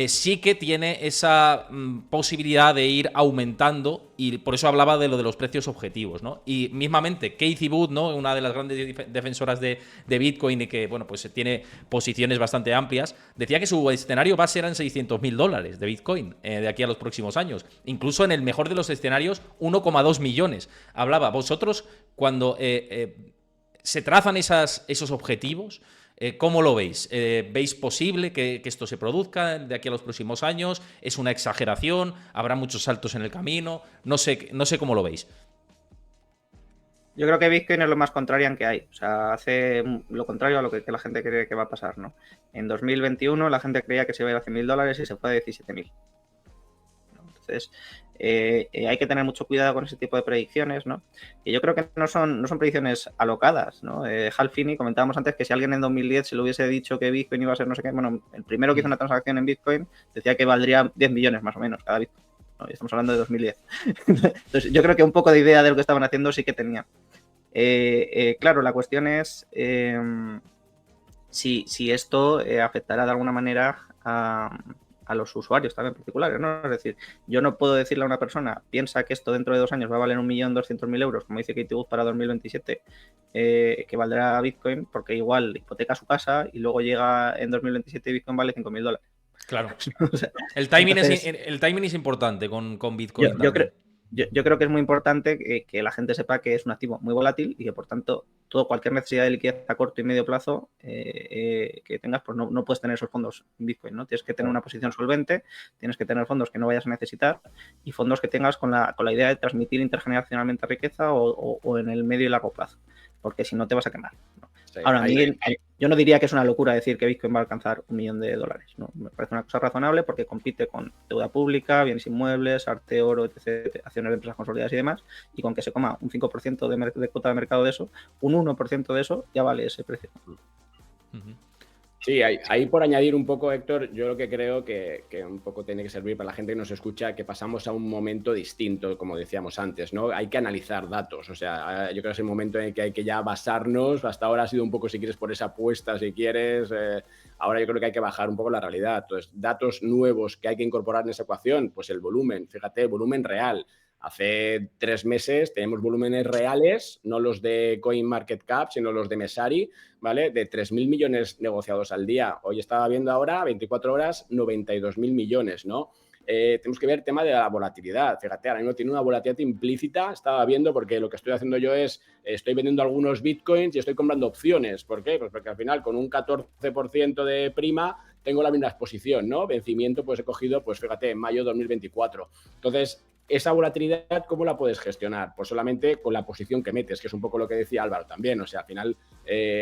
sí que tiene esa posibilidad de ir aumentando, y por eso hablaba de lo de los precios objetivos, ¿no? Y mismamente Cathie Wood, ¿no? Una de las grandes defensoras de Bitcoin y que, bueno, pues tiene posiciones bastante amplias, decía que su escenario base eran $600.000 de Bitcoin de aquí a los próximos años. Incluso en el mejor de los escenarios, 1,2 millones. Hablaba, vosotros, cuando se trazan esos objetivos, ¿cómo lo veis? ¿Veis posible que esto se produzca de aquí a los próximos años? ¿Es una exageración? ¿Habrá muchos saltos en el camino? No sé cómo lo veis. Yo creo que Bitcoin es lo más contrarian que hay. O sea, hace lo contrario a lo que la gente cree que va a pasar, ¿no? En 2021 la gente creía que se iba a ir a $100.000 y se fue a 17.000. Entonces, hay que tener mucho cuidado con ese tipo de predicciones, ¿no? Y yo creo que no son predicciones alocadas, ¿no? Hal Finney, comentábamos antes que si alguien en 2010 se le hubiese dicho que Bitcoin iba a ser no sé qué, bueno, el primero que hizo una transacción en Bitcoin decía que valdría 10 millones más o menos cada Bitcoin, ¿no? Y estamos hablando de 2010. Entonces, yo creo que un poco de idea de lo que estaban haciendo sí que tenían. Claro, la cuestión es si esto afectará de alguna manera a los usuarios también particulares, ¿no? Es decir, yo no puedo decirle a una persona, piensa que esto dentro de 2 años va a valer 1.200.000 euros, como dice Cathie Wood para 2027, que valdrá Bitcoin, porque igual hipoteca su casa y luego llega en 2027 y Bitcoin vale $5.000. Claro. O sea, El timing entonces, es importante con Bitcoin yo también. Yo creo que es muy importante que la gente sepa que es un activo muy volátil y que, por tanto, cualquier necesidad de liquidez a corto y medio plazo que tengas, pues no puedes tener esos fondos en Bitcoin, ¿no? Tienes que tener una posición solvente, tienes que tener fondos que no vayas a necesitar y fondos que tengas con la idea de transmitir intergeneracionalmente riqueza o en el medio y largo plazo, porque si no te vas a quemar, ¿no? Sí, Ahora, yo no diría que es una locura decir que Bitcoin va a alcanzar $1 millón, ¿no? Me parece una cosa razonable porque compite con deuda pública, bienes inmuebles, arte, oro, etc., acciones de empresas consolidadas y demás, y con que se coma un 5% de cuota de mercado de eso, un 1% de eso ya vale ese precio. Uh-huh. Sí, ahí por añadir un poco, Héctor, yo lo que creo que un poco tiene que servir para la gente que nos escucha, que pasamos a un momento distinto, como decíamos antes, ¿no? Hay que analizar datos, o sea, yo creo que es el momento en el que hay que ya basarnos. Hasta ahora ha sido un poco, si quieres, por esa apuesta, si quieres, ahora yo creo que hay que bajar un poco la realidad. Entonces, datos nuevos que hay que incorporar en esa ecuación, pues el volumen, fíjate, volumen real. Hace 3 meses tenemos volúmenes reales, no los de CoinMarketCap, sino los de Messari, ¿vale? De 3.000 millones negociados al día. Hoy estaba viendo ahora, 24 horas, 92.000 millones, ¿no? Tenemos que ver el tema de la volatilidad. Fíjate, ahora mismo tiene una volatilidad implícita, estaba viendo, porque lo que estoy haciendo yo es, estoy vendiendo algunos bitcoins y estoy comprando opciones. ¿Por qué? Pues porque al final con un 14% de prima tengo la misma exposición, ¿no? Vencimiento, pues he cogido, pues fíjate, en mayo de 2024. Entonces, esa volatilidad, ¿cómo la puedes gestionar? Pues solamente con la posición que metes, que es un poco lo que decía Álvaro también. O sea, al final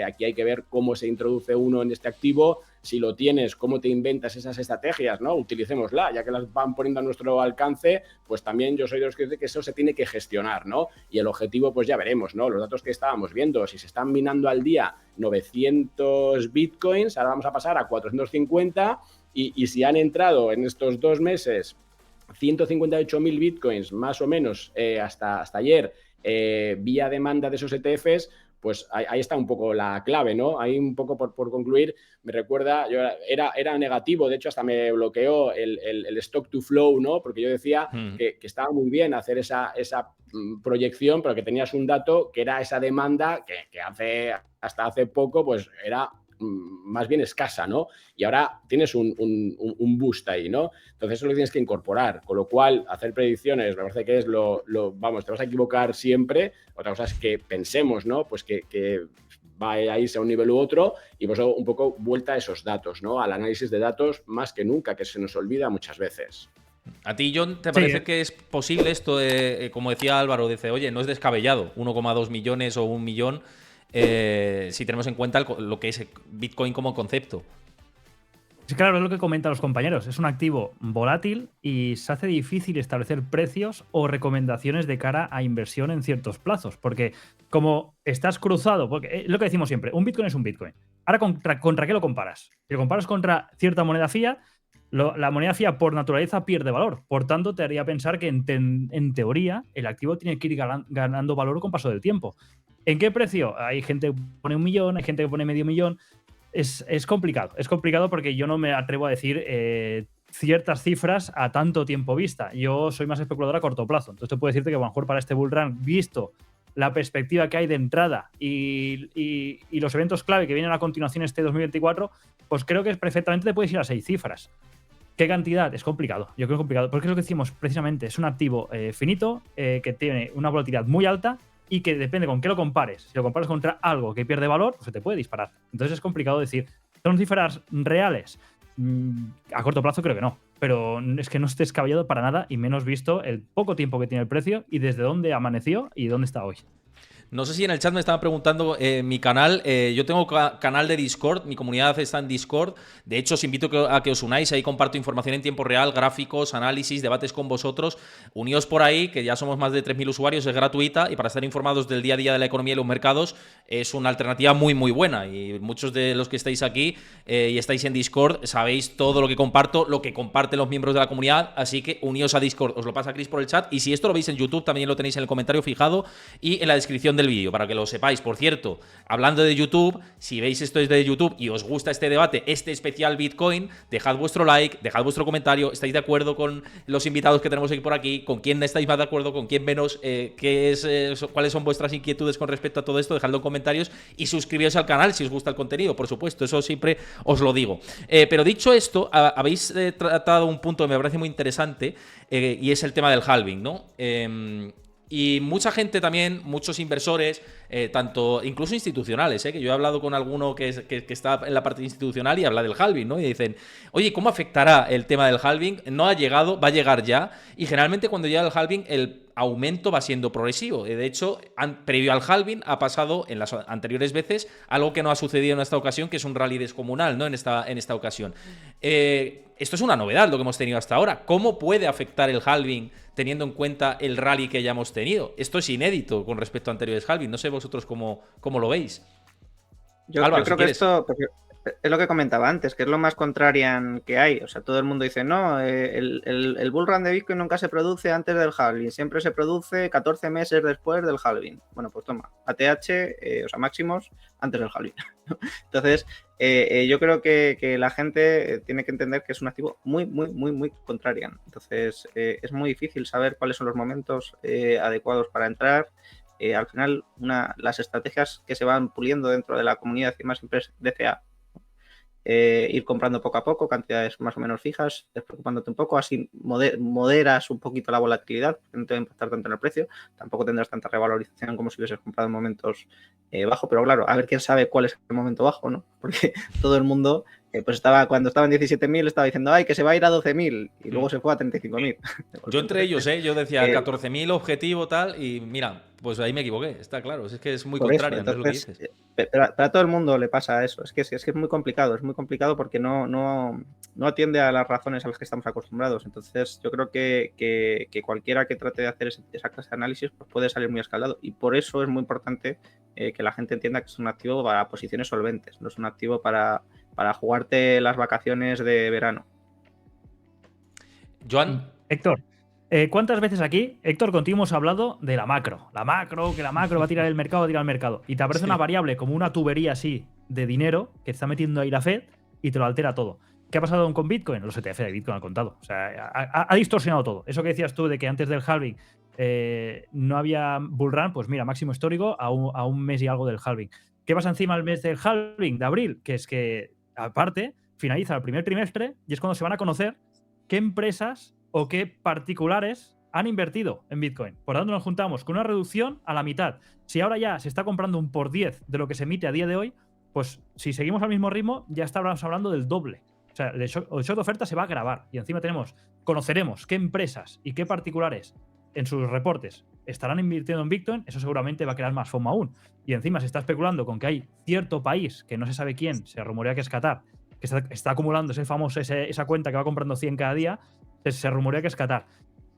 aquí hay que ver cómo se introduce uno en este activo. Si lo tienes, cómo te inventas esas estrategias, ¿no? Utilicémosla, ya que las van poniendo a nuestro alcance, pues también yo soy de los que dice que eso se tiene que gestionar, ¿no? Y el objetivo, pues ya veremos, ¿no? Los datos que estábamos viendo, si se están minando al día 900 bitcoins, ahora vamos a pasar a 450 y si han entrado en estos 2 meses 158.000 bitcoins más o menos hasta ayer vía demanda de esos ETFs, pues ahí está un poco la clave, ¿no? Ahí un poco por concluir, me recuerda, yo era negativo, de hecho hasta me bloqueó el stock to flow, ¿no? Porque yo decía que estaba muy bien hacer esa proyección, pero que tenías un dato que era esa demanda que hasta hace poco pues era más bien escasa, ¿no? Y ahora tienes un boost ahí, ¿no? Entonces eso lo tienes que incorporar, con lo cual hacer predicciones me parece que es vamos, te vas a equivocar siempre. Otra cosa es que pensemos, ¿no? Pues que va a irse a un nivel u otro y pues un poco vuelta a esos datos, ¿no? Al análisis de datos más que nunca, que se nos olvida muchas veces. ¿A ti, John, te parece que es posible esto como decía Álvaro, dice, oye, no es descabellado, 1,2 millones o 1 millón, si tenemos en cuenta lo que es Bitcoin como concepto? Sí, claro, es lo que comentan los compañeros. Es un activo volátil y se hace difícil establecer precios o recomendaciones de cara a inversión en ciertos plazos. Porque como estás cruzado, porque lo que decimos siempre, un Bitcoin es un Bitcoin. Ahora, ¿contra qué lo comparas? Si lo comparas contra cierta moneda fiat, la moneda fiat por naturaleza pierde valor. Por tanto, te haría pensar que en teoría el activo tiene que ir ganando valor con paso del tiempo. ¿En qué precio? Hay gente que pone 1 millón, hay gente que pone medio millón. Es complicado. Es complicado porque yo no me atrevo a decir ciertas cifras a tanto tiempo vista. Yo soy más especulador a corto plazo. Entonces te puedo decirte que a lo mejor para este bull run, visto la perspectiva que hay de entrada y los eventos clave que vienen a continuación este 2024, pues creo que perfectamente te puedes ir a 6 cifras. ¿Qué cantidad? Es complicado. Yo creo que es complicado. Porque es lo que decimos precisamente. Es un activo finito que tiene una volatilidad muy alta y que depende con qué lo compares. Si lo comparas contra algo que pierde valor, pues se te puede disparar. Entonces es complicado decir. ¿Son cifras reales? A corto plazo creo que no. Pero es que no esté descabellado para nada y menos visto el poco tiempo que tiene el precio y desde dónde amaneció y dónde está hoy. No sé si en el chat me estaban preguntando mi canal. Yo tengo canal de Discord, mi comunidad está en Discord. De hecho, os invito a que os unáis. Ahí comparto información en tiempo real, gráficos, análisis, debates con vosotros. Uníos por ahí, que ya somos más de 3.000 usuarios, es gratuita. Y para estar informados del día a día de la economía y los mercados, es una alternativa muy, muy buena. Y muchos de los que estáis aquí y estáis en Discord, sabéis todo lo que comparto, lo que comparten los miembros de la comunidad. Así que uníos a Discord. Os lo pasa Chris por el chat. Y si esto lo veis en YouTube, también lo tenéis en el comentario fijado y en la descripción del vídeo, para que lo sepáis. Por cierto, hablando de YouTube, si veis esto desde YouTube y os gusta este debate, este especial Bitcoin, dejad vuestro like, dejad vuestro comentario, estáis de acuerdo con los invitados que tenemos aquí por aquí, con quién estáis más de acuerdo, con quién menos, cuáles son vuestras inquietudes con respecto a todo esto, dejadlo en comentarios y suscribíos al canal si os gusta el contenido, por supuesto, eso siempre os lo digo. Pero dicho esto, habéis tratado un punto que me parece muy interesante y es el tema del halving, ¿no? Y mucha gente también, muchos inversores, tanto incluso institucionales, que yo he hablado con alguno que está en la parte institucional y habla del halving, ¿no? Y dicen, oye, ¿cómo afectará el tema del halving? No ha llegado, va a llegar ya. Y generalmente cuando llega el halving, el aumento va siendo progresivo. De hecho, previo al halving ha pasado en las anteriores veces algo que no ha sucedido en esta ocasión, que es un rally descomunal, ¿no? En esta ocasión. Esto es una novedad, lo que hemos tenido hasta ahora. ¿Cómo puede afectar el halving teniendo en cuenta el rally que ya hemos tenido? Esto es inédito con respecto a anteriores halving. No sé vosotros cómo lo veis. Álvaro, yo creo que esto es lo que comentaba antes, que es lo más contrarian que hay. O sea, todo el mundo dice, no, el bull run de Bitcoin nunca se produce antes del halving, siempre se produce 14 meses después del halving. Bueno, pues toma, ATH, o sea, máximos antes del halving. Entonces, yo creo que la gente tiene que entender que es un activo muy, muy, muy, muy contrarian. Entonces, es muy difícil saber cuáles son los momentos adecuados para entrar. Al final, las estrategias que se van puliendo dentro de la comunidad y más siempre es DCA. Ir comprando poco a poco, cantidades más o menos fijas, despreocupándote un poco, así moderas un poquito la volatilidad, no te va a impactar tanto en el precio, tampoco tendrás tanta revalorización como si hubieses comprado en momentos bajos, pero claro, a ver quién sabe cuál es el momento bajo, ¿no? Porque todo el mundo, pues cuando estaba en 17.000 estaba diciendo, ay, que se va a ir a 12.000 y luego se fue a 35.000. Yo entre ellos, yo decía 14.000 objetivo tal y mira, pues ahí me equivoqué, está claro, es que es muy contrario, no es lo que dices. Pero a todo el mundo le pasa eso, es que es muy complicado porque no atiende a las razones a las que estamos acostumbrados. Entonces yo creo que cualquiera que trate de hacer esa clase de análisis pues puede salir muy escaldado y por eso es muy importante que la gente entienda que es un activo para posiciones solventes, no es un activo para jugarte las vacaciones de verano. Joan. Héctor, ¿cuántas veces aquí, Héctor, contigo hemos hablado de la macro? La macro va a tirar el mercado, Y te aparece una variable como una tubería así de dinero que está metiendo ahí la Fed y te lo altera todo. ¿Qué ha pasado con Bitcoin? Los ETF de Bitcoin al contado. O sea, ha distorsionado todo. Eso que decías tú de que antes del halving no había bull run, pues mira, máximo histórico a un mes y algo del halving. ¿Qué pasa encima del mes del halving de abril? Que es que, aparte, finaliza el primer trimestre y es cuando se van a conocer qué empresas o qué particulares han invertido en Bitcoin. Por lo tanto, nos juntamos con una reducción a la mitad. Si ahora ya se está comprando un por 10 de lo que se emite a día de hoy, pues si seguimos al mismo ritmo, ya estamos hablando del doble. O sea, el short de oferta se va a grabar y encima conoceremos qué empresas y qué particulares en sus reportes estarán invirtiendo en Bitcoin. Eso seguramente va a crear más FOMO aún. Y encima se está especulando con que hay cierto país, que no se sabe quién, se rumorea que es Qatar, que está acumulando esa cuenta que va comprando 100 cada día, se rumorea que es Qatar.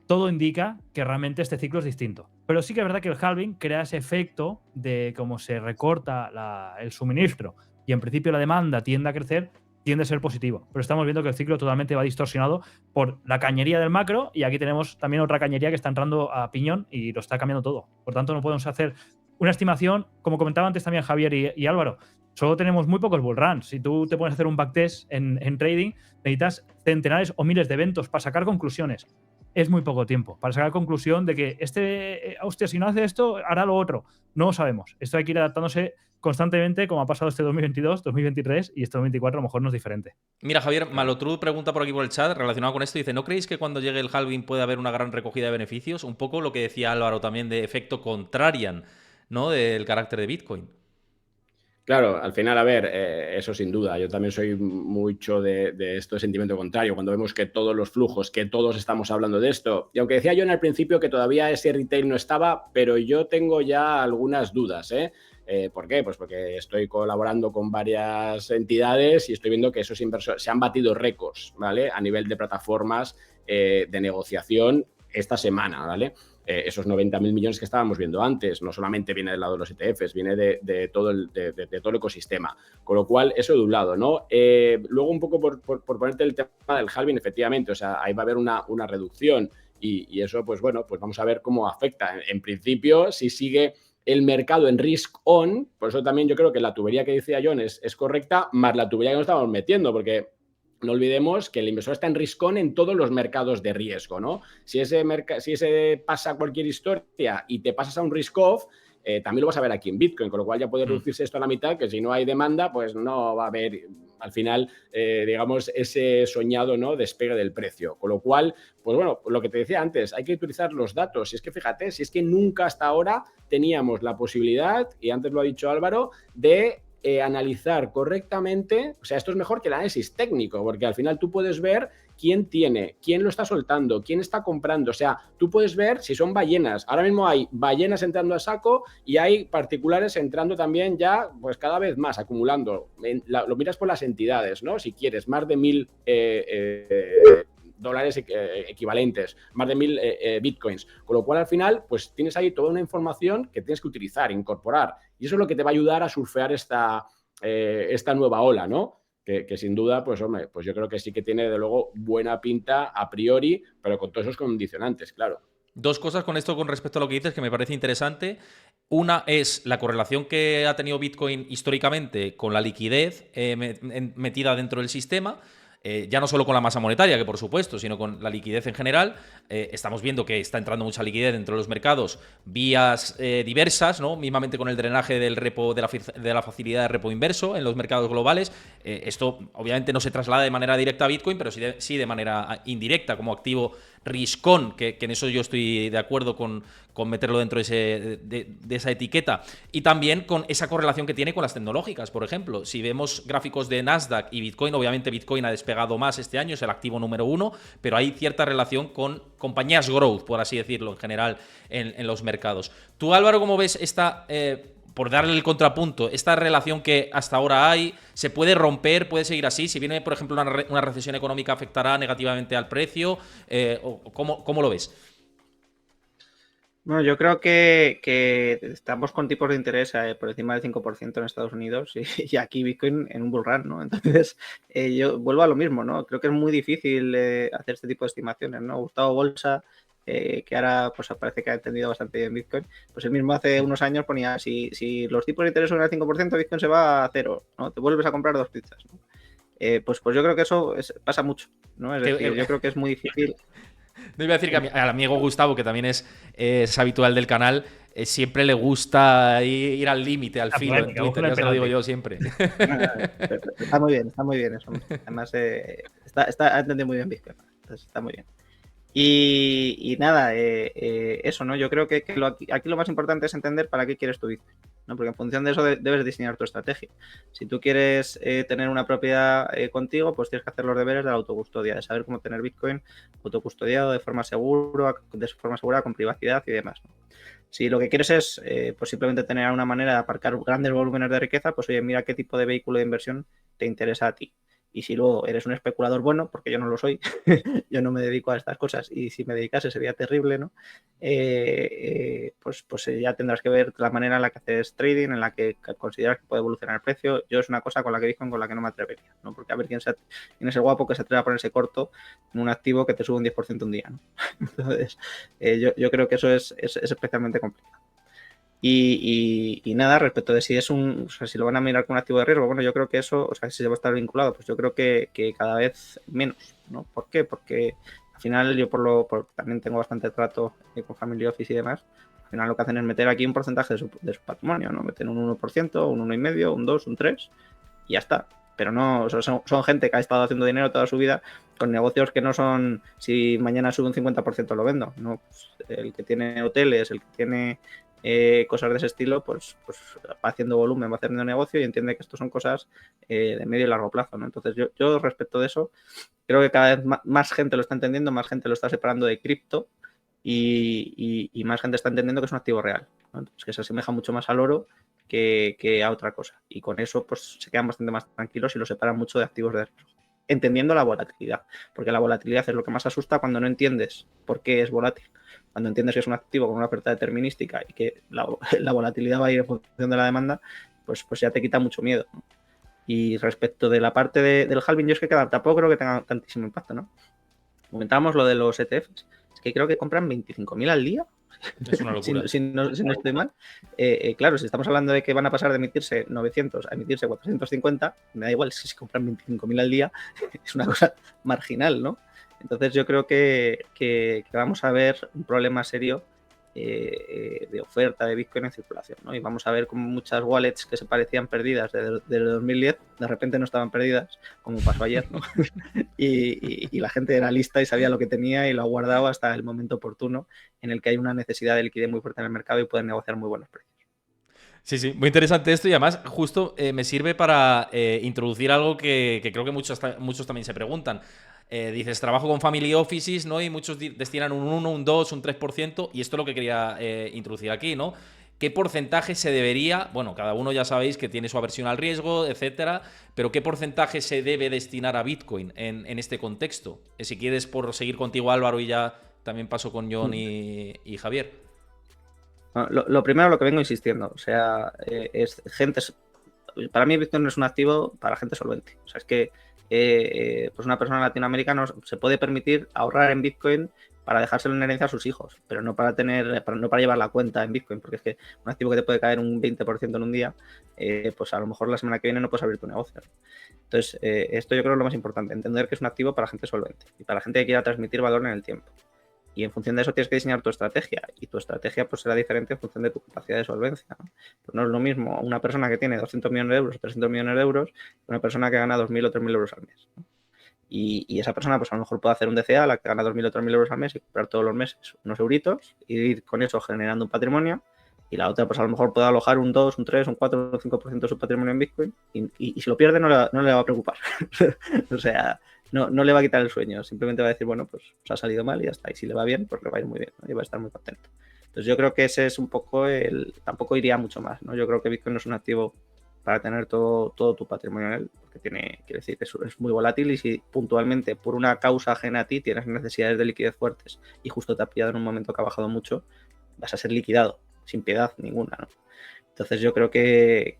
Todo indica que realmente este ciclo es distinto. Pero sí que es verdad que el halving crea ese efecto de cómo se recorta el suministro y en principio la demanda tiende a crecer, tiende a ser positivo. Pero estamos viendo que el ciclo totalmente va distorsionado por la cañería del macro y aquí tenemos también otra cañería que está entrando a piñón y lo está cambiando todo. Por tanto, no podemos hacer una estimación, como comentaba antes también Javier y Álvaro, solo tenemos muy pocos bull runs. Si tú te pones a hacer un backtest en trading, necesitas centenares o miles de eventos para sacar conclusiones. Es muy poco tiempo para sacar conclusión de que hostia, si no hace esto, hará lo otro. No lo sabemos. Esto hay que ir adaptándose constantemente, como ha pasado este 2022, 2023 y este 2024 a lo mejor no es diferente. Mira, Javier, Malotru pregunta por aquí por el chat relacionado con esto, dice, ¿no creéis que cuando llegue el halving puede haber una gran recogida de beneficios? Un poco lo que decía Álvaro también de efecto contrarian, ¿no? Del carácter de Bitcoin. Claro, al final, a ver, eso sin duda. Yo también soy mucho de esto de sentimiento contrario. Cuando vemos que todos los flujos, que todos estamos hablando de esto. Y aunque decía yo en el principio que todavía ese retail no estaba, pero yo tengo ya algunas dudas, ¿eh? ¿Por qué? Pues porque estoy colaborando con varias entidades y estoy viendo que esos inversores se han batido récords, ¿vale? A nivel de plataformas de negociación esta semana, ¿vale? Esos 90.000 millones que estábamos viendo antes, no solamente viene del lado de los ETFs, viene de todo el ecosistema. Con lo cual, eso de un lado, ¿no? Luego, un poco por ponerte el tema del halving, efectivamente, o sea, ahí va a haber una reducción y eso, pues bueno, pues vamos a ver cómo afecta. En principio, si sigue el mercado en risk on, por eso también yo creo que la tubería que decía John es correcta, más la tubería que nos estamos metiendo, porque no olvidemos que el inversor está en risk on en todos los mercados de riesgo, ¿no? Si ese pasa cualquier historia y te pasas a un risk off, también lo vas a ver aquí en Bitcoin, con lo cual ya puede reducirse esto a la mitad, que si no hay demanda, pues no va a haber, al final, digamos, ese soñado, ¿no?, despegue del precio. Con lo cual, pues bueno, lo que te decía antes, hay que utilizar los datos. Si es que fíjate, si es que nunca hasta ahora teníamos la posibilidad, y antes lo ha dicho Álvaro, de analizar correctamente, o sea, esto es mejor que el análisis técnico, porque al final tú puedes ver quién lo está soltando, quién está comprando, o sea, tú puedes ver si son ballenas. Ahora mismo hay ballenas entrando a saco y hay particulares entrando también ya, pues cada vez más, acumulando. Lo miras por las entidades, ¿no? Si quieres más de 1.000 dólares equivalentes, más de 1.000 bitcoins. Con lo cual, al final, pues tienes ahí toda una información que tienes que utilizar, incorporar. Y eso es lo que te va a ayudar a surfear esta nueva ola, ¿no? Que sin duda, pues hombre, pues yo creo que sí que tiene, de luego, buena pinta a priori, pero con todos esos condicionantes, claro. Dos cosas con esto con respecto a lo que dices que me parece interesante. Una es la correlación que ha tenido Bitcoin históricamente con la liquidez metida dentro del sistema. Ya no solo con la masa monetaria, que por supuesto, sino con la liquidez en general. Estamos viendo que está entrando mucha liquidez dentro de los mercados, vías diversas, ¿no? Mismamente con el drenaje del repo, de la facilidad de repo inverso en los mercados globales. Esto obviamente no se traslada de manera directa a Bitcoin, pero sí de manera indirecta, como activo riscón, que en eso yo estoy de acuerdo con meterlo dentro de esa etiqueta. Y también con esa correlación que tiene con las tecnológicas, por ejemplo. Si vemos gráficos de Nasdaq y Bitcoin, obviamente Bitcoin ha despegado más este año, es el activo número 1, pero hay cierta relación con compañías growth, por así decirlo, en general, en los mercados. Tú, Álvaro, ¿cómo ves esta... por darle el contrapunto, esta relación que hasta ahora hay, ¿se puede romper? ¿Puede seguir así? Si viene, por ejemplo, una recesión económica, ¿afectará negativamente al precio? ¿Cómo lo ves? Bueno, yo creo que estamos con tipos de interés por encima del 5% en Estados Unidos y aquí Bitcoin en un bull run, ¿no? Entonces, yo vuelvo a lo mismo, ¿no? Creo que es muy difícil hacer este tipo de estimaciones, ¿no? Gustavo Bolsa, que ahora pues parece que ha entendido bastante bien Bitcoin, pues él mismo hace unos años ponía, si los tipos de interés son al 5%, Bitcoin se va a cero, ¿no? Te vuelves a comprar 2 pizzas, ¿no? Pues yo creo que eso pasa mucho, ¿no? Es decir, yo creo que es muy difícil. No iba a decir que al amigo Gustavo, que también es habitual del canal, siempre le gusta ir al límite, al filo en Twitter, ya se lo digo yo siempre. Está muy bien eso. Además, ha entendido muy bien Bitcoin, entonces está muy bien. Y nada, eso, ¿no? Yo creo que aquí lo más importante es entender para qué quieres tu Bitcoin, ¿no? Porque en función de eso debes diseñar tu estrategia. Si tú quieres tener una propiedad contigo, pues tienes que hacer los deberes de la autocustodia, de saber cómo tener Bitcoin autocustodiado de forma segura, con privacidad y demás, ¿no? Si lo que quieres es pues simplemente tener una manera de aparcar grandes volúmenes de riqueza, pues oye, mira qué tipo de vehículo de inversión te interesa a ti. Y si luego eres un especulador bueno, porque yo no lo soy, yo no me dedico a estas cosas y si me dedicase sería terrible, ¿no? Pues ya tendrás que ver la manera en la que haces trading, en la que consideras que puede evolucionar el precio. Yo es una cosa con la que Bitcoin con la que no me atrevería, ¿no? Porque a ver quién es el guapo que se atreve a ponerse corto en un activo que te sube un 10% un día, ¿no? Entonces, yo creo que eso es especialmente complicado. Y nada, respecto de si es o sea, si lo van a mirar como un activo de riesgo, bueno, yo creo que eso, o sea, si se va a estar vinculado, pues yo creo que cada vez menos, ¿no? ¿Por qué? Porque al final yo también tengo bastante trato con Family Office y demás. Al final lo que hacen es meter aquí un porcentaje de su patrimonio, ¿no? Meten un 1%, un 1,5%, un 2%, un 3% y ya está. Pero no, o sea, son gente que ha estado haciendo dinero toda su vida con negocios que no son, si mañana sube un 50% lo vendo, ¿no? Pues el que tiene hoteles, el que tiene cosas de ese estilo, pues va haciendo volumen, va haciendo negocio y entiende que esto son cosas de medio y largo plazo, ¿no? Entonces yo respecto de eso, creo que cada vez más gente lo está entendiendo, más gente lo está separando de cripto y más gente está entendiendo que es un activo real, ¿no? Entonces, que se asemeja mucho más al oro que a otra cosa. Y con eso pues se quedan bastante más tranquilos y lo separan mucho de activos de riesgo. Entendiendo la volatilidad, porque la volatilidad es lo que más asusta cuando no entiendes por qué es volátil. Cuando entiendes que es un activo con una oferta determinística y que la volatilidad va a ir en función de la demanda, pues ya te quita mucho miedo, ¿no? Y respecto de la parte del halving, yo es que tampoco creo que tenga tantísimo impacto, ¿no? Comentábamos lo de los ETFs, es que creo que compran 25.000 al día. Es una locura. si no estoy mal. Claro, si estamos hablando de que van a pasar de emitirse 900 a emitirse 450, me da igual si compran 25.000 al día, es una cosa marginal, ¿no? Entonces yo creo que vamos a ver un problema serio de oferta de Bitcoin en circulación, ¿no? Y vamos a ver como muchas wallets que se parecían perdidas desde 2010, de repente no estaban perdidas, como pasó ayer, ¿no? y la gente era lista y sabía lo que tenía y lo ha guardado hasta el momento oportuno en el que hay una necesidad de liquidez muy fuerte en el mercado y pueden negociar muy buenos precios. Sí, sí, muy interesante esto y además justo me sirve para introducir algo que creo que muchos también se preguntan. Dices, trabajo con family offices, ¿no? Y muchos destinan un 1, un 2, un 3%, y esto es lo que quería introducir aquí, ¿no? ¿Qué porcentaje se debería, bueno, cada uno ya sabéis que tiene su aversión al riesgo, etcétera, pero qué porcentaje se debe destinar a Bitcoin en este contexto? Si quieres, por seguir contigo, Álvaro, y ya también paso con John y Javier. Lo primero, lo que vengo insistiendo, o sea, es gente. Para mí, Bitcoin no es un activo para gente solvente. O sea, es que pues una persona latinoamericana se puede permitir ahorrar en Bitcoin para dejárselo en herencia a sus hijos, pero no para llevar la cuenta en Bitcoin, porque es que un activo que te puede caer un 20% en un día, pues a lo mejor la semana que viene no puedes abrir tu negocio. Entonces, esto yo creo es lo más importante, entender que es un activo para gente solvente y para gente que quiera transmitir valor en el tiempo. Y en función de eso tienes que diseñar tu estrategia. Y tu estrategia pues será diferente en función de tu capacidad de solvencia, ¿no? Pues no es lo mismo una persona que tiene 200 millones de euros, 300 millones de euros, que una persona que gana 2.000 o 3.000 euros al mes, ¿no? Y esa persona pues a lo mejor puede hacer un DCA, la que gana 2.000 o 3.000 euros al mes y comprar todos los meses unos euritos y ir con eso generando un patrimonio. Y la otra pues a lo mejor puede alojar un 2, un 3, un 4, un 5% de su patrimonio en Bitcoin y si lo pierde no le va a preocupar. O sea, no le va a quitar el sueño, simplemente va a decir, bueno, pues ha salido mal y ya está. Y si le va bien, pues le va a ir muy bien, ¿no? Y va a estar muy contento. Entonces yo creo que ese es un poco tampoco iría mucho más, ¿no? Yo creo que Bitcoin no es un activo para tener todo tu patrimonio en él, porque quiere decir que es muy volátil y si puntualmente por una causa ajena a ti tienes necesidades de liquidez fuertes y justo te ha pillado en un momento que ha bajado mucho, vas a ser liquidado sin piedad ninguna, ¿no? Entonces yo creo que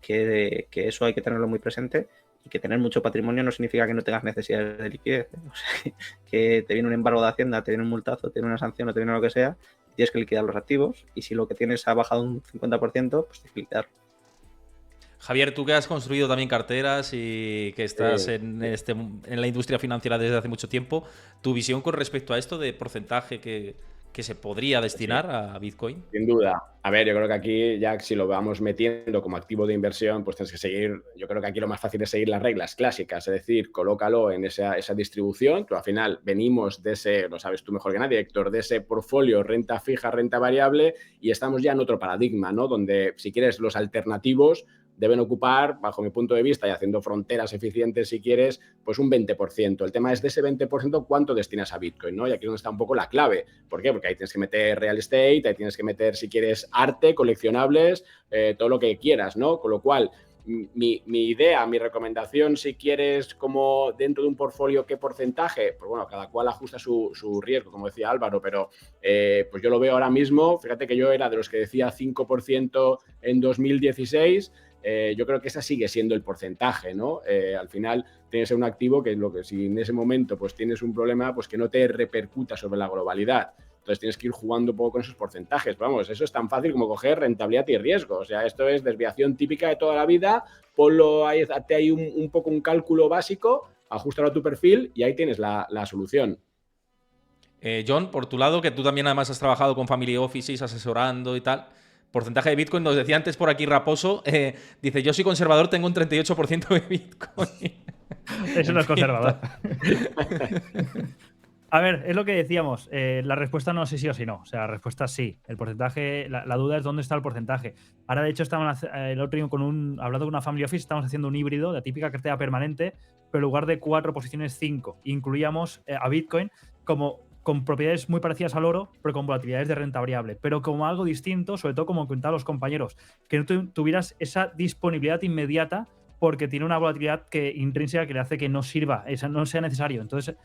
eso hay que tenerlo muy presente y que tener mucho patrimonio no significa que no tengas necesidades de liquidez, ¿eh? O sea, que te viene un embargo de Hacienda, te viene un multazo, te viene una sanción o te viene lo que sea, tienes que liquidar los activos y si lo que tienes ha bajado un 50%, pues tienes que liquidarlo. Javier, tú que has construido también carteras y que estás en la industria financiera desde hace mucho tiempo, ¿tu visión con respecto a esto de porcentaje que se podría destinar a Bitcoin? Sin duda. A ver, yo creo que aquí, ya si lo vamos metiendo como activo de inversión, pues tienes que seguir, yo creo que aquí lo más fácil es seguir las reglas clásicas, es decir, colócalo en esa distribución, que al final venimos de ese, lo sabes tú mejor que nadie, Héctor, de ese portfolio renta fija, renta variable, y estamos ya en otro paradigma, ¿no? Donde, si quieres, los alternativos deben ocupar, bajo mi punto de vista, y haciendo fronteras eficientes si quieres, pues un 20%. El tema es de ese 20%, ¿cuánto destinas a Bitcoin, ¿no? Y aquí es donde está un poco la clave. ¿Por qué? Porque ahí tienes que meter real estate, ahí tienes que meter, si quieres, arte, coleccionables, todo lo que quieras, ¿no? Con lo cual, mi idea, mi recomendación, si quieres, como dentro de un portfolio, ¿qué porcentaje? Pues bueno, cada cual ajusta su riesgo, como decía Álvaro, pero pues yo lo veo ahora mismo. Fíjate que yo era de los que decía 5% en 2016. Yo creo que ese sigue siendo el porcentaje, ¿no? Al final tiene que ser un activo que si en ese momento pues tienes un problema, pues que no te repercuta sobre la globalidad. Entonces tienes que ir jugando un poco con esos porcentajes. Vamos, eso es tan fácil como coger rentabilidad y riesgo. O sea, esto es desviación típica de toda la vida. Ponlo ahí, hazte ahí un poco un cálculo básico, ajustalo a tu perfil y ahí tienes la solución. John, por tu lado, que tú también además has trabajado con Family Offices, asesorando y tal, porcentaje de Bitcoin, nos decía antes por aquí Raposo, dice, yo soy conservador, tengo un 38% de Bitcoin. Eso no es conservador. A ver, es lo que decíamos. La respuesta no sé sí o sí no. O sea, la respuesta sí. El porcentaje, la duda es dónde está el porcentaje. Ahora, de hecho, estamos el otro día hablando con una Family Office, estamos haciendo un híbrido de la típica cartera permanente, pero en lugar de 4 posiciones, 5. Incluíamos a Bitcoin con propiedades muy parecidas al oro, pero con volatilidades de renta variable. Pero como algo distinto, sobre todo como comentaban los compañeros, que no tuvieras esa disponibilidad inmediata porque tiene una volatilidad intrínseca que le hace que no sirva, no sea necesario. Entonces,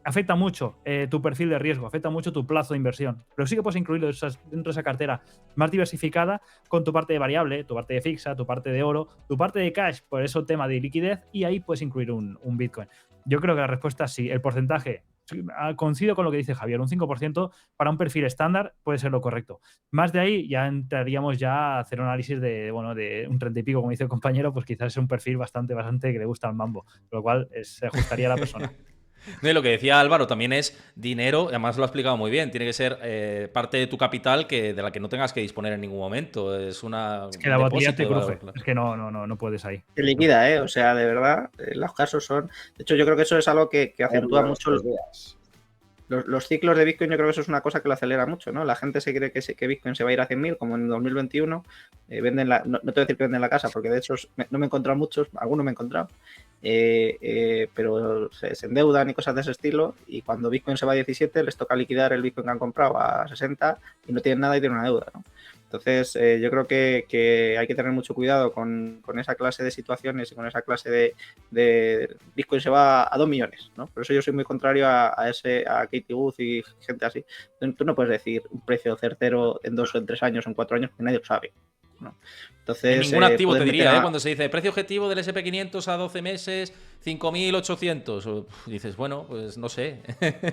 afecta mucho tu perfil de riesgo, afecta mucho tu plazo de inversión. Pero sí que puedes incluirlo dentro de esa cartera más diversificada con tu parte de variable, tu parte de fixa, tu parte de oro, tu parte de cash, por eso tema de liquidez, y ahí puedes incluir un Bitcoin. Yo creo que la respuesta es sí. El porcentaje, coincido con lo que dice Javier, un 5% para un perfil estándar puede ser lo correcto. Más de ahí ya entraríamos ya a hacer un análisis de un 30 y pico, como dice el compañero, pues quizás es un perfil bastante que le gusta al mambo, lo cual se ajustaría a la persona. No, y lo que decía Álvaro también es dinero, además lo ha explicado muy bien, tiene que ser parte de tu capital de la que no tengas que disponer en ningún momento. Es que la volatilidad te cruje, claro. Es que no puedes ahí. Se liquida, o sea, de verdad, los casos son... De hecho, yo creo que eso es algo que acentúa mucho los ciclos de Bitcoin. Yo creo que eso es una cosa que lo acelera mucho, ¿no? La gente se cree que Bitcoin se va a ir a 100.000, como en 2021. Venden no te voy a decir que venden la casa, porque de hecho no me he encontrado muchos, algunos me he encontrado, pero se endeudan y cosas de ese estilo, y cuando Bitcoin se va a 17 les toca liquidar el Bitcoin que han comprado a 60 y no tienen nada y tienen una deuda, ¿no? Entonces, yo creo que hay que tener mucho cuidado con esa clase de situaciones y con esa clase de Bitcoin se va a 2 millones, ¿no? Por eso yo soy muy contrario a Katie Wood y gente así. Tú no puedes decir un precio certero en 2 o en 3 años o en 4 años, porque nadie lo sabe, ¿no? Entonces, en ningún activo te diría, cuando se dice precio objetivo del SP500 a 12 meses, 5.800. Dices, bueno, pues no sé,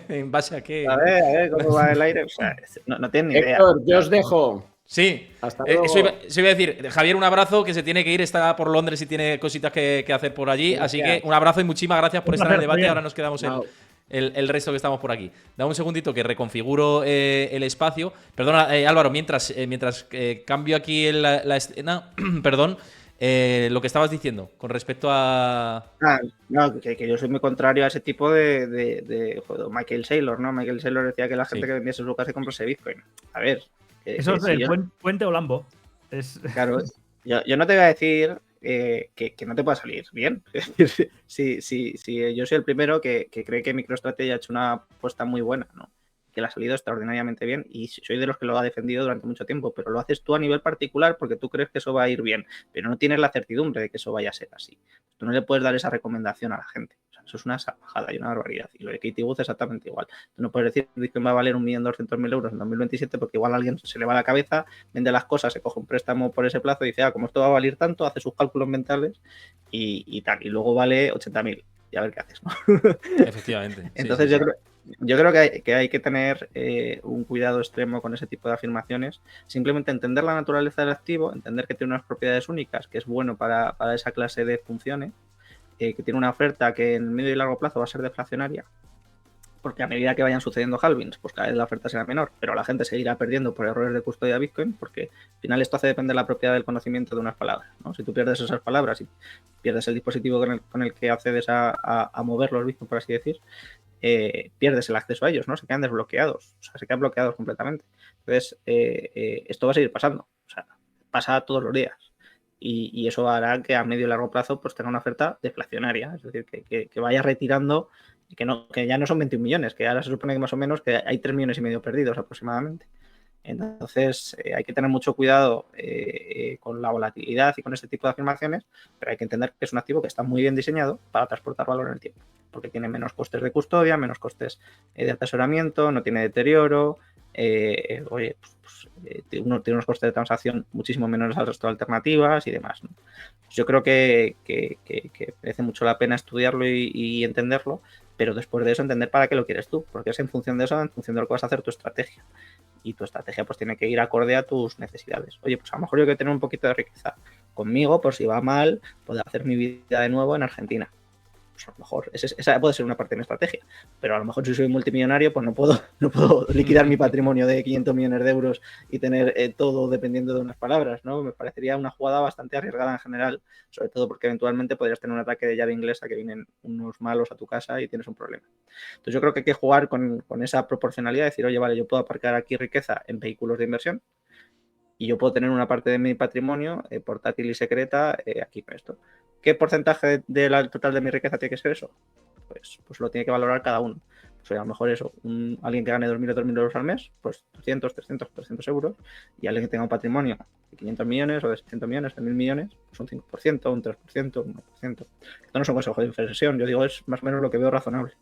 ¿en base a qué? A ver cómo va el aire. O sea, no tienen ni idea. Héctor, yo os dejo. Sí, eso iba a decir. Javier, un abrazo, que se tiene que ir, está por Londres y tiene cositas que hacer por allí. Así que un abrazo y muchísimas gracias por estar en el debate. Ahora nos quedamos el resto que estamos por aquí. Dame un segundito que reconfiguro el espacio. Perdona, Álvaro, mientras cambio aquí la escena, perdón, lo que estabas diciendo con respecto a... No, que yo soy muy contrario a ese tipo de Michael Saylor, ¿no? Michael Saylor decía que la gente que vendiese su casa y comprase Bitcoin. A ver... Eso es el puente o Lambo. Claro, yo no te voy a decir que no te pueda salir bien. Es decir, si yo soy el primero que cree que MicroStrategy ha hecho una apuesta muy buena, ¿no? Que le ha salido extraordinariamente bien, y soy de los que lo ha defendido durante mucho tiempo, pero lo haces tú a nivel particular porque tú crees que eso va a ir bien, pero no tienes la certidumbre de que eso vaya a ser así. Tú no le puedes dar esa recomendación a la gente. O sea, eso es una salvajada y una barbaridad. Y lo de Katie Wood es exactamente igual. Tú no puedes decir que Bitcoin va a valer 1.200.000 euros en 2027 porque igual a alguien se le va la cabeza, vende las cosas, se coge un préstamo por ese plazo y dice, como esto va a valer tanto, hace sus cálculos mentales y tal, y luego vale 80.000. Y a ver qué haces, ¿no? Efectivamente. Entonces yo creo que hay que tener un cuidado extremo con ese tipo de afirmaciones. Simplemente entender la naturaleza del activo, entender que tiene unas propiedades únicas, que es bueno para esa clase de funciones, que tiene una oferta que en el medio y largo plazo va a ser deflacionaria, porque a medida que vayan sucediendo halvings, pues cada vez la oferta será menor, pero la gente seguirá perdiendo por errores de custodia de Bitcoin, porque al final esto hace depender de la propiedad del conocimiento de unas palabras, ¿no? Si tú pierdes esas palabras y pierdes el dispositivo con el que accedes a mover los Bitcoin, por así decir, pierdes el acceso a ellos, ¿no? Se quedan desbloqueados, o sea, se quedan bloqueados completamente. Entonces, esto va a seguir pasando, o sea, pasa todos los días. Y eso hará que a medio y largo plazo pues tenga una oferta deflacionaria, es decir, que vaya retirando, que ya no son 21 millones, que ahora se supone que más o menos que hay 3,5 millones perdidos aproximadamente. Entonces, hay que tener mucho cuidado con la volatilidad y con este tipo de afirmaciones, pero hay que entender que es un activo que está muy bien diseñado para transportar valor en el tiempo, porque tiene menos costes de custodia, menos costes de atesoramiento, no tiene deterioro, tiene unos costes de transacción muchísimo menores al resto de alternativas y demás, ¿no? Yo creo que merece mucho la pena estudiarlo y entenderlo, pero después de eso entender para qué lo quieres tú, porque es en función de eso, en función de lo que vas a hacer tu estrategia. Y tu estrategia pues tiene que ir acorde a tus necesidades. Oye, pues a lo mejor yo quiero tener un poquito de riqueza conmigo, por si va mal, poder hacer mi vida de nuevo en Argentina. Pues a lo mejor esa puede ser una parte de mi estrategia, pero a lo mejor si soy multimillonario, pues no puedo liquidar mi patrimonio de 500 millones de euros y tener todo dependiendo de unas palabras, ¿no? Me parecería una jugada bastante arriesgada en general, sobre todo porque eventualmente podrías tener un ataque de llave inglesa que vienen unos malos a tu casa y tienes un problema. Entonces yo creo que hay que jugar con esa proporcionalidad, decir, oye, vale, yo puedo aparcar aquí riqueza en vehículos de inversión y yo puedo tener una parte de mi patrimonio portátil y secreta aquí con esto. ¿Qué porcentaje del total de mi riqueza tiene que ser eso? Pues lo tiene que valorar cada uno. Pues a lo mejor eso, alguien que gane 2.000 o 3.000 euros al mes, pues 200, 300, 300 euros, y alguien que tenga un patrimonio de 500 millones o de 600 millones, de 1.000 millones, pues un 5%, un 3%, un 1%. Esto no es un consejo de inversión, yo digo, es más o menos lo que veo razonable.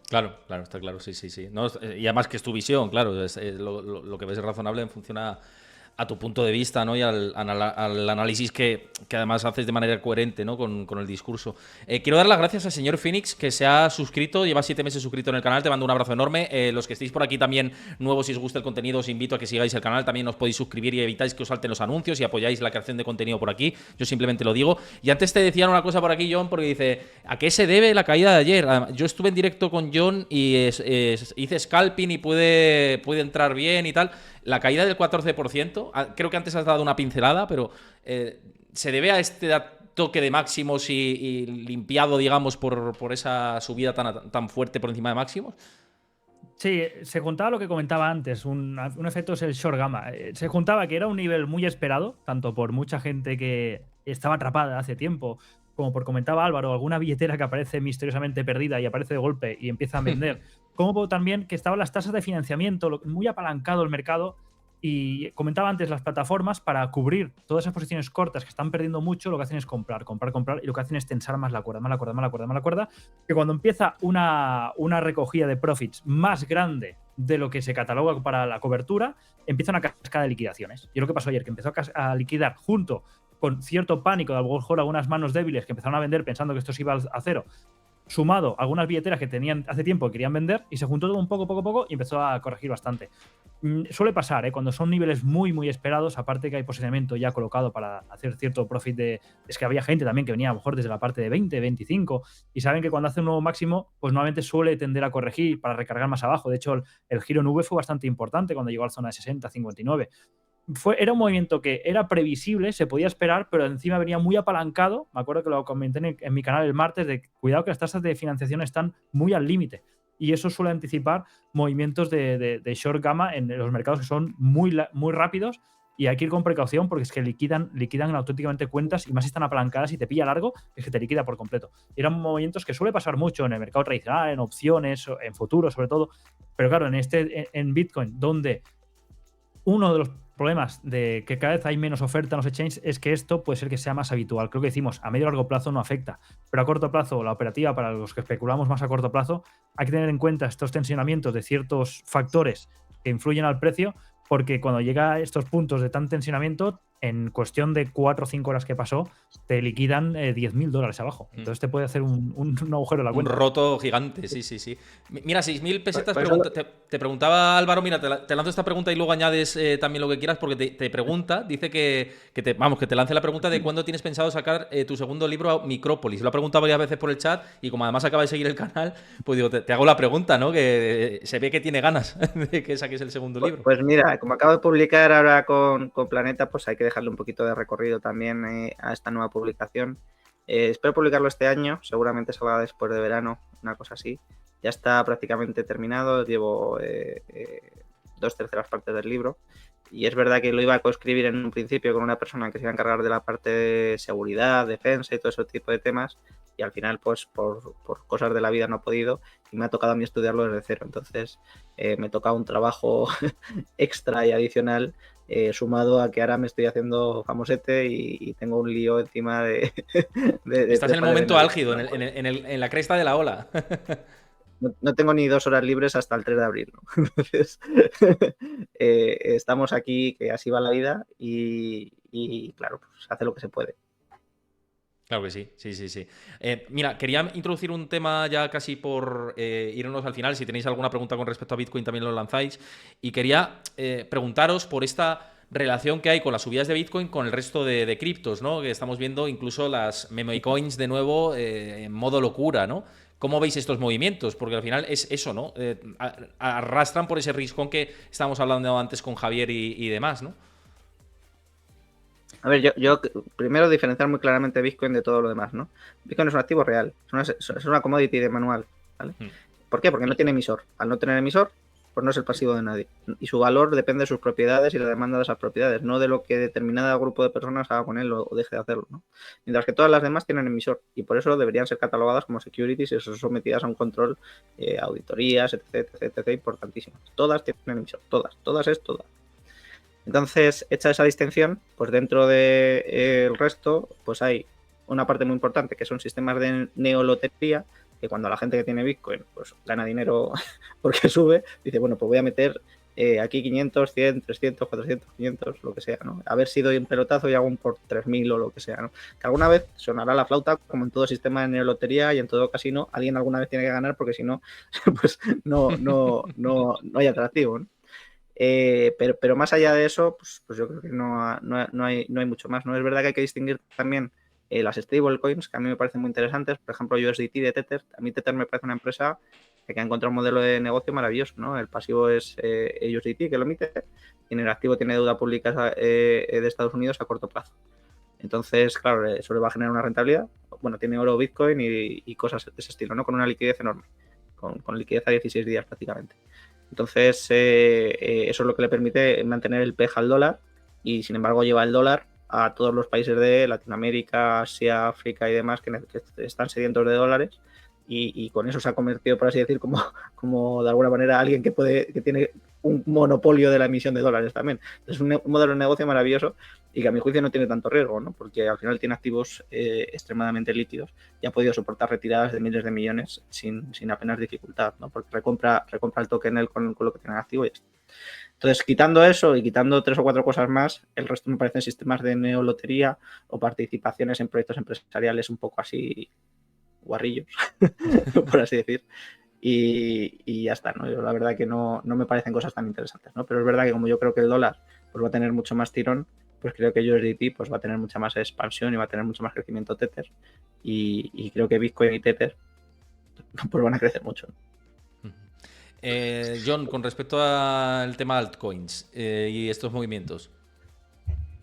Claro, está claro, sí. No, y además que es tu visión, claro, lo que ves es razonable en función a tu punto de vista, ¿no? Y al análisis que además haces de manera coherente, ¿no? Con el discurso. Quiero dar las gracias al señor Phoenix, que se ha suscrito, lleva 7 meses suscrito en el canal, te mando un abrazo enorme. Los que estéis por aquí también nuevos, si os gusta el contenido, os invito a que sigáis el canal, también os podéis suscribir y evitáis que os salten los anuncios y apoyáis la creación de contenido por aquí, yo simplemente lo digo. Y antes te decían una cosa por aquí, John, porque dice, ¿a qué se debe la caída de ayer? Yo estuve en directo con John y hice scalping y pude entrar bien y tal. La caída del 14%, creo que antes has dado una pincelada, pero ¿se debe a este toque de máximos y limpiado, digamos, por esa subida tan fuerte por encima de máximos? Sí, se juntaba lo que comentaba antes, un efecto es el short gamma. Se juntaba que era un nivel muy esperado, tanto por mucha gente que estaba atrapada hace tiempo, como por comentaba Álvaro, alguna billetera que aparece misteriosamente perdida y aparece de golpe y empieza a vender, como también que estaban las tasas de financiamiento, muy apalancado el mercado. Y comentaba antes, las plataformas para cubrir todas esas posiciones cortas que están perdiendo mucho, lo que hacen es comprar, y lo que hacen es tensar más la cuerda, que cuando empieza una recogida de profits más grande de lo que se cataloga para la cobertura, empieza una cascada de liquidaciones. Y lo que pasó ayer, que empezó a liquidar junto con cierto pánico, de a lo mejor algunas manos débiles que empezaron a vender pensando que esto se iba a cero, sumado a algunas billeteras que tenían hace tiempo que querían vender, y se juntó todo un poco y empezó a corregir bastante. Suele pasar, cuando son niveles muy esperados, aparte que hay posicionamiento ya colocado para hacer cierto profit es que había gente también que venía a lo mejor desde la parte de 20, 25, y saben que cuando hace un nuevo máximo, pues nuevamente suele tender a corregir para recargar más abajo. De hecho, el giro en V fue bastante importante cuando llegó a la zona de 60, 59. Era un movimiento que era previsible, se podía esperar, pero encima venía muy apalancado. Me acuerdo que lo comenté en mi canal el martes, de cuidado que las tasas de financiación están muy al límite. Y eso suele anticipar movimientos de short gamma en los mercados que son muy rápidos, y hay que ir con precaución porque es que liquidan auténticamente cuentas, y más si están apalancadas y te pilla largo, es que te liquida por completo. Eran movimientos que suele pasar mucho en el mercado tradicional, en opciones, en futuros sobre todo, pero claro, en Bitcoin, donde uno de los problemas de que cada vez hay menos oferta en los exchanges es que esto puede ser que sea más habitual. Creo que decimos, a medio y largo plazo no afecta, pero a corto plazo, la operativa, para los que especulamos más a corto plazo, hay que tener en cuenta estos tensionamientos de ciertos factores que influyen al precio, porque cuando llega a estos puntos de tan tensionamiento, en cuestión de 4 o 5 horas que pasó, te liquidan $10.000 abajo. Entonces te puede hacer un agujero en la cuenta. Un roto gigante, sí. Mira, 6.000 pesetas. Te preguntaba Álvaro, mira, te lanzo esta pregunta y luego añades también lo que quieras, porque te pregunta, dice que te lance la pregunta de cuándo tienes pensado sacar tu segundo libro, Micrópolis. Lo ha preguntado varias veces por el chat, y como además acaba de seguir el canal, pues digo, te hago la pregunta, ¿no? Que se ve que tiene ganas de que saques el segundo libro. Pues mira, como acabo de publicar ahora con Planeta, pues hay que dejarle un poquito de recorrido también a esta nueva publicación. Espero publicarlo este año, seguramente salga después de verano, una cosa así. Ya está prácticamente terminado, llevo 2/3 partes del libro, y es verdad que lo iba a coescribir en un principio con una persona que se iba a encargar de la parte de seguridad, defensa y todo ese tipo de temas, y al final pues por cosas de la vida no he podido, y me ha tocado a mí estudiarlo desde cero. Entonces me toca un trabajo extra y adicional, sumado a que ahora me estoy haciendo famosete y tengo un lío encima de Estás en el momento álgido, en la cresta de la ola. No tengo ni 2 horas libres hasta el 3 de abril, ¿no? Entonces, estamos aquí, que así va la vida, y claro, pues se hace lo que se puede. Claro que sí, sí, sí, sí. Mira, quería introducir un tema ya casi por irnos al final. Si tenéis alguna pregunta con respecto a Bitcoin también lo lanzáis. Y quería preguntaros por esta relación que hay con las subidas de Bitcoin con el resto de criptos, ¿no? Que estamos viendo incluso las meme coins de nuevo en modo locura, ¿no? ¿Cómo veis estos movimientos? Porque al final es eso, ¿no? Arrastran por ese risco que estábamos hablando antes con Javier y demás, ¿no? A ver, yo primero diferenciar muy claramente Bitcoin de todo lo demás, ¿no? Bitcoin es un activo real, es una commodity de manual, ¿vale? ¿Por qué? Porque no tiene emisor. Al no tener emisor, pues no es el pasivo de nadie. Y su valor depende de sus propiedades y la demanda de esas propiedades, no de lo que determinado grupo de personas haga con él o deje de hacerlo, ¿no? Mientras que todas las demás tienen emisor y por eso deberían ser catalogadas como securities y son sometidas a un control, auditorías, etc, importantísimas. Todas tienen emisor, todas es todas. Entonces, hecha esa distinción, pues dentro del resto, pues hay una parte muy importante que son sistemas de neolotería, que cuando la gente que tiene Bitcoin pues gana dinero porque sube, dice, bueno, pues voy a meter aquí 500, 100, 300, 400, 500, lo que sea, ¿no? A ver si doy un pelotazo y hago un por 3000 o lo que sea, ¿no? Que alguna vez sonará la flauta, como en todo sistema de neolotería y en todo casino, alguien alguna vez tiene que ganar porque si no, pues no hay atractivo, ¿no? Pero más allá de eso, pues yo creo que no hay mucho más, ¿no? Es verdad que hay que distinguir también las stablecoins, que a mí me parecen muy interesantes, por ejemplo, USDT de Tether. A mí Tether me parece una empresa que ha encontrado un modelo de negocio maravilloso, ¿no? El pasivo es USDT, que lo emite, y en el activo tiene deuda pública de Estados Unidos a corto plazo. Entonces, claro, eso le va a generar una rentabilidad. Bueno, tiene oro, Bitcoin y cosas de ese estilo, ¿no? Con una liquidez enorme, con liquidez a 16 días prácticamente. Entonces, eso es lo que le permite mantener el peja al dólar y, sin embargo, lleva el dólar a todos los países de Latinoamérica, Asia, África y demás que están sedientos de dólares y con eso se ha convertido, por así decir, como de alguna manera alguien que tiene un monopolio de la emisión de dólares también. Es un modelo de negocio maravilloso y que a mi juicio no tiene tanto riesgo, ¿no? Porque al final tiene activos extremadamente líquidos y ha podido soportar retiradas de miles de millones sin apenas dificultad, ¿no? Porque recompra el token él con lo que tiene activo y ya está. Entonces, quitando eso y quitando 3 o 4 cosas más, el resto me parecen sistemas de neolotería o participaciones en proyectos empresariales un poco así guarrillos, por así decir. Y ya está, ¿no? Yo la verdad que no me parecen cosas tan interesantes, ¿no? Pero es verdad que como yo creo que el dólar pues va a tener mucho más tirón, pues creo que USDT pues va a tener mucha más expansión y va a tener mucho más crecimiento Tether y creo que Bitcoin y Tether pues van a crecer mucho. John, con respecto al tema altcoins y estos movimientos.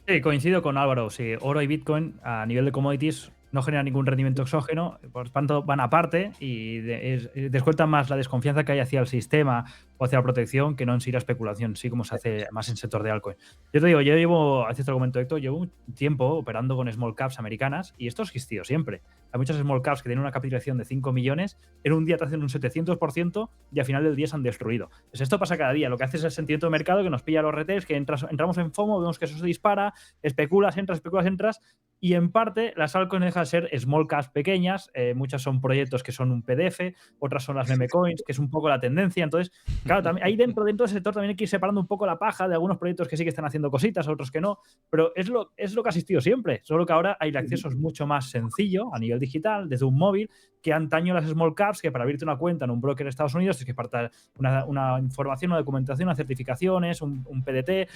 Sí, coincido con Álvaro. Sí, oro y Bitcoin a nivel de commodities no generan ningún rendimiento exógeno, por tanto van aparte y descuentan más la desconfianza que hay hacia el sistema o hacia la protección que no en sí la especulación, sí como se hace más en el sector de altcoin. Yo te digo, yo llevo, hace este argumento Héctor, llevo un tiempo operando con small caps americanas y esto ha existido siempre. Hay muchas small caps que tienen una capitalización de 5 millones, en un día te hacen un 700% y al final del día se han destruido. Pues esto pasa cada día, lo que hace es el sentimiento de mercado que nos pilla los retails, que entramos en FOMO, vemos que eso se dispara, especulas, entras y en parte las altcoins dejan de ser small caps pequeñas, muchas son proyectos que son un PDF, otras son las meme coins, que es un poco la tendencia. Entonces, claro, también, ahí dentro del sector también hay que ir separando un poco la paja de algunos proyectos que sí que están haciendo cositas, otros que no, pero es lo que ha existido siempre, solo que ahora el acceso es mucho más sencillo a nivel digital, desde un móvil, que antaño las small caps, que para abrirte una cuenta en un broker de Estados Unidos tienes que faltar una información, una documentación, unas certificaciones, un PDT.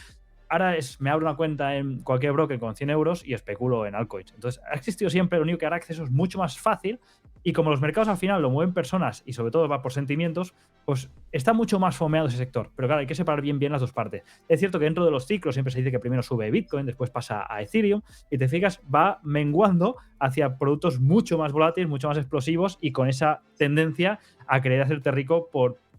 Ahora me abro una cuenta en cualquier broker con 100 euros y especulo en altcoins. Entonces, ha existido siempre, lo único que ahora acceso es mucho más fácil y como los mercados al final lo mueven personas y sobre todo va por sentimientos, pues está mucho más fomeado ese sector. Pero claro, hay que separar bien las dos partes. Es cierto que dentro de los ciclos siempre se dice que primero sube Bitcoin, después pasa a Ethereum y te fijas, va menguando hacia productos mucho más volátiles, mucho más explosivos y con esa tendencia a querer hacerte rico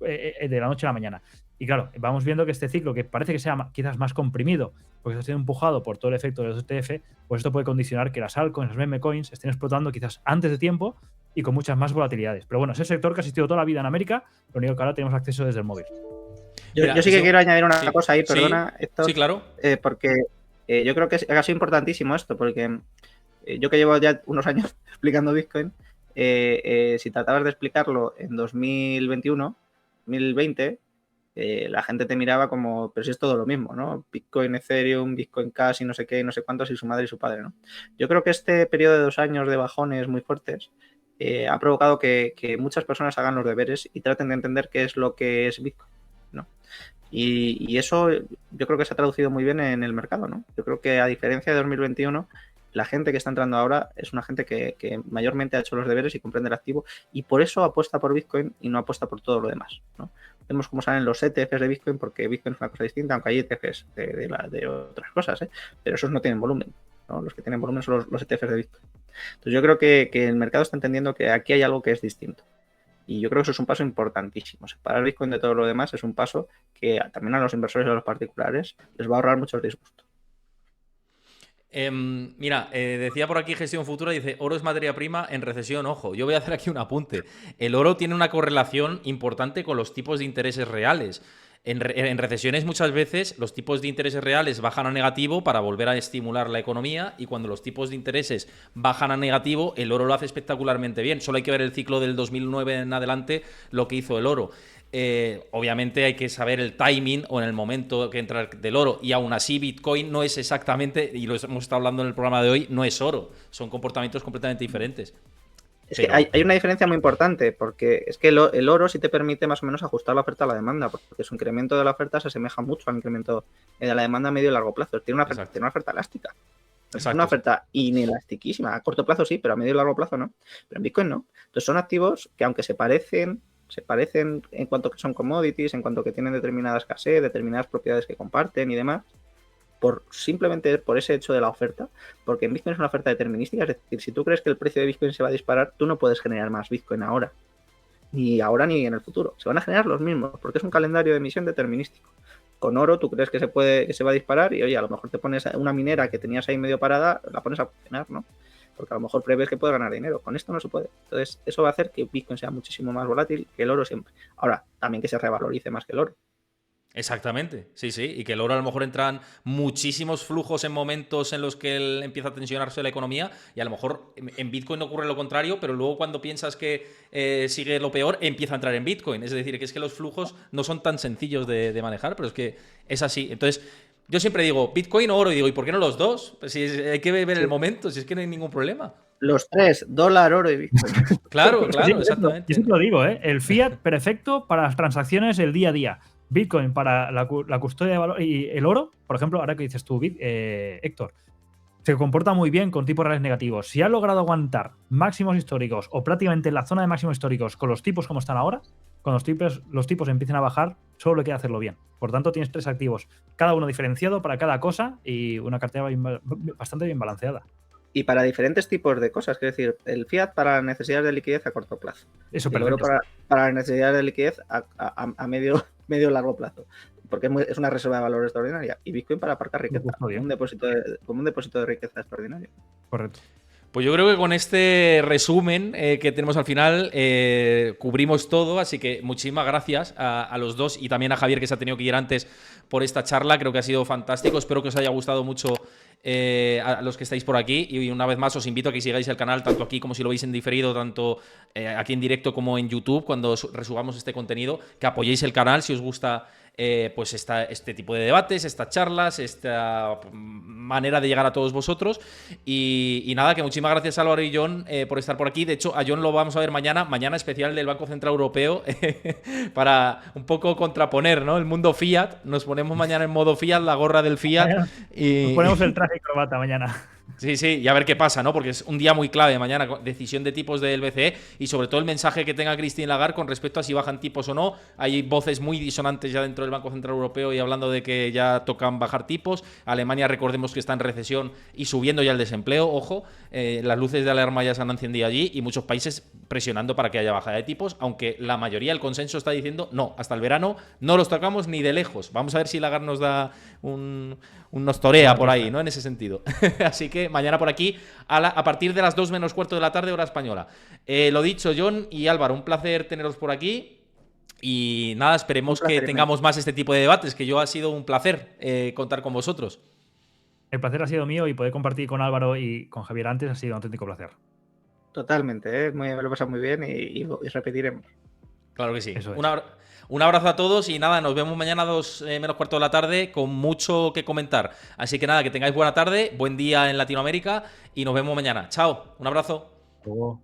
de la noche a la mañana. Y claro, vamos viendo que este ciclo, que parece que sea quizás más comprimido, porque está siendo empujado por todo el efecto de los ETF, pues esto puede condicionar que las altcoins, las meme coins, estén explotando quizás antes de tiempo y con muchas más volatilidades. Pero bueno, es el sector que ha existido toda la vida en América, lo único que ahora tenemos acceso desde el móvil. Yo sí que quiero añadir una cosa ahí, perdona, Héctor. Sí, claro. Porque yo creo que ha sido importantísimo esto, porque yo que llevo ya unos años explicando Bitcoin, si tratabas de explicarlo en 2021, 2020, la gente te miraba como, pero si es todo lo mismo, ¿no? Bitcoin, Ethereum, Bitcoin Cash y no sé qué, y no sé cuántos, y su madre y su padre, ¿no? Yo creo que este periodo de 2 años de bajones muy fuertes ha provocado que muchas personas hagan los deberes y traten de entender qué es lo que es Bitcoin, ¿no? Y eso yo creo que se ha traducido muy bien en el mercado, ¿no? Yo creo que a diferencia de 2021, la gente que está entrando ahora es una gente que mayormente ha hecho los deberes y comprende el activo y por eso apuesta por Bitcoin y no apuesta por todo lo demás, ¿no? Vemos cómo salen los ETFs de Bitcoin porque Bitcoin es una cosa distinta, aunque hay ETFs de otras cosas, ¿eh? Pero esos no tienen volumen, ¿no? Los que tienen volumen son los ETFs de Bitcoin. Entonces yo creo que el mercado está entendiendo que aquí hay algo que es distinto. Y yo creo que eso es un paso importantísimo. Separar Bitcoin de todo lo demás es un paso que también a los inversores y a los particulares les va a ahorrar muchos disgustos. Mira, decía por aquí Gestión Futura, dice, oro es materia prima en recesión, ojo, yo voy a hacer aquí un apunte. El oro tiene una correlación importante con los tipos de intereses reales. En recesiones muchas veces los tipos de intereses reales bajan a negativo para volver a estimular la economía y cuando los tipos de intereses bajan a negativo el oro lo hace espectacularmente bien. Solo hay que ver el ciclo del 2009 en adelante lo que hizo el oro. Obviamente hay que saber el timing o en el momento que entra del oro y aún así Bitcoin no es exactamente, y lo hemos estado hablando en el programa de hoy, no es oro, son comportamientos completamente diferentes. Es que hay una diferencia muy importante, porque es que el oro sí te permite más o menos ajustar la oferta a la demanda, porque su incremento de la oferta se asemeja mucho al incremento de la demanda a medio y largo plazo. Tiene una oferta elástica. Es una oferta inelastiquísima. A corto plazo sí, pero a medio y largo plazo no. Pero en Bitcoin no. Entonces son activos que aunque se parecen en cuanto que son commodities, en cuanto que tienen determinada escasez, determinadas propiedades que comparten y demás, simplemente por ese hecho de la oferta, porque en Bitcoin es una oferta determinística, es decir, si tú crees que el precio de Bitcoin se va a disparar, tú no puedes generar más Bitcoin ahora, ni en el futuro, se van a generar los mismos, porque es un calendario de emisión determinístico. Con oro tú crees que se va a disparar y oye, a lo mejor te pones una minera que tenías ahí medio parada, la pones a funcionar, ¿no? Porque a lo mejor prevés que puedes ganar dinero. Con esto no se puede. Entonces, eso va a hacer que Bitcoin sea muchísimo más volátil que el oro siempre. Ahora, también que se revalorice más que el oro. Exactamente, sí, sí, y que el oro a lo mejor entran muchísimos flujos en momentos en los que él empieza a tensionarse la economía y a lo mejor en Bitcoin ocurre lo contrario, pero luego cuando piensas que sigue lo peor, empieza a entrar en Bitcoin. Es decir, que es que los flujos no son tan sencillos de manejar, pero es que es así. Entonces, yo siempre digo, Bitcoin o oro, y digo, ¿y por qué no los dos? Pues si hay que ver el momento, si es que no hay ningún problema. Los tres, dólar, oro y Bitcoin. Claro, Sí, exactamente. Yo siempre lo digo, ¿eh? El fiat perfecto para las transacciones del día a día. Bitcoin para la custodia de valor y el oro, por ejemplo, ahora que dices tú, Héctor, se comporta muy bien con tipos reales negativos. Si ha logrado aguantar máximos históricos o prácticamente en la zona de máximos históricos con los tipos como están ahora, cuando los tipos empiecen a bajar, solo le queda hacerlo bien. Por tanto, tienes 3 activos, cada uno diferenciado para cada cosa y una cartera bastante bien balanceada. Y para diferentes tipos de cosas, es decir, el fiat para necesidades de liquidez a corto plazo. Eso, el oro para necesidades de liquidez a medio largo plazo. Porque es una reserva de valor extraordinaria. Y Bitcoin para aparcar riqueza, como un depósito de riqueza extraordinario. Correcto. Pues yo creo que con este resumen que tenemos al final cubrimos todo, así que muchísimas gracias a los dos y también a Javier que se ha tenido que ir antes por esta charla, creo que ha sido fantástico, espero que os haya gustado mucho a los que estáis por aquí y una vez más os invito a que sigáis el canal tanto aquí como si lo veis en diferido, tanto aquí en directo como en YouTube cuando resubamos este contenido, que apoyéis el canal si os gusta pues este tipo de debates, estas charlas, esta manera de llegar a todos vosotros y nada, que muchísimas gracias Álvaro y John por estar por aquí. De hecho, a John lo vamos a ver mañana especial del Banco Central Europeo para un poco contraponer, ¿no? El mundo Fiat, nos ponemos mañana en modo Fiat, la gorra del Fiat y nos ponemos el traje y corbata mañana. Sí, sí, y a ver qué pasa, ¿no? Porque es un día muy clave mañana, decisión de tipos del BCE y sobre todo el mensaje que tenga Christine Lagarde con respecto a si bajan tipos o no. Hay voces muy disonantes ya dentro del Banco Central Europeo y hablando de que ya tocan bajar tipos. Alemania, recordemos que está en recesión y subiendo ya el desempleo, ojo, las luces de alarma ya se han encendido allí y muchos países presionando para que haya bajada de tipos, aunque la mayoría, el consenso está diciendo no, hasta el verano no los tocamos ni de lejos. Vamos a ver si Lagarde nos da nos torea por ahí, ¿no? En ese sentido. Así que mañana por aquí a partir de las 2 menos cuarto de la tarde, hora española. Lo dicho, John y Álvaro, un placer teneros por aquí. Y nada, esperemos que tengamos más este tipo de debates, que yo ha sido un placer contar con vosotros. El placer ha sido mío y poder compartir con Álvaro y con Javier antes ha sido un auténtico placer. Totalmente, me lo he pasado muy bien y repetiremos. Claro que sí. Eso es. Un abrazo a todos y nada, nos vemos mañana a 2 menos cuarto de la tarde con mucho que comentar. Así que nada, que tengáis buena tarde, buen día en Latinoamérica y nos vemos mañana. Chao, un abrazo. Luego.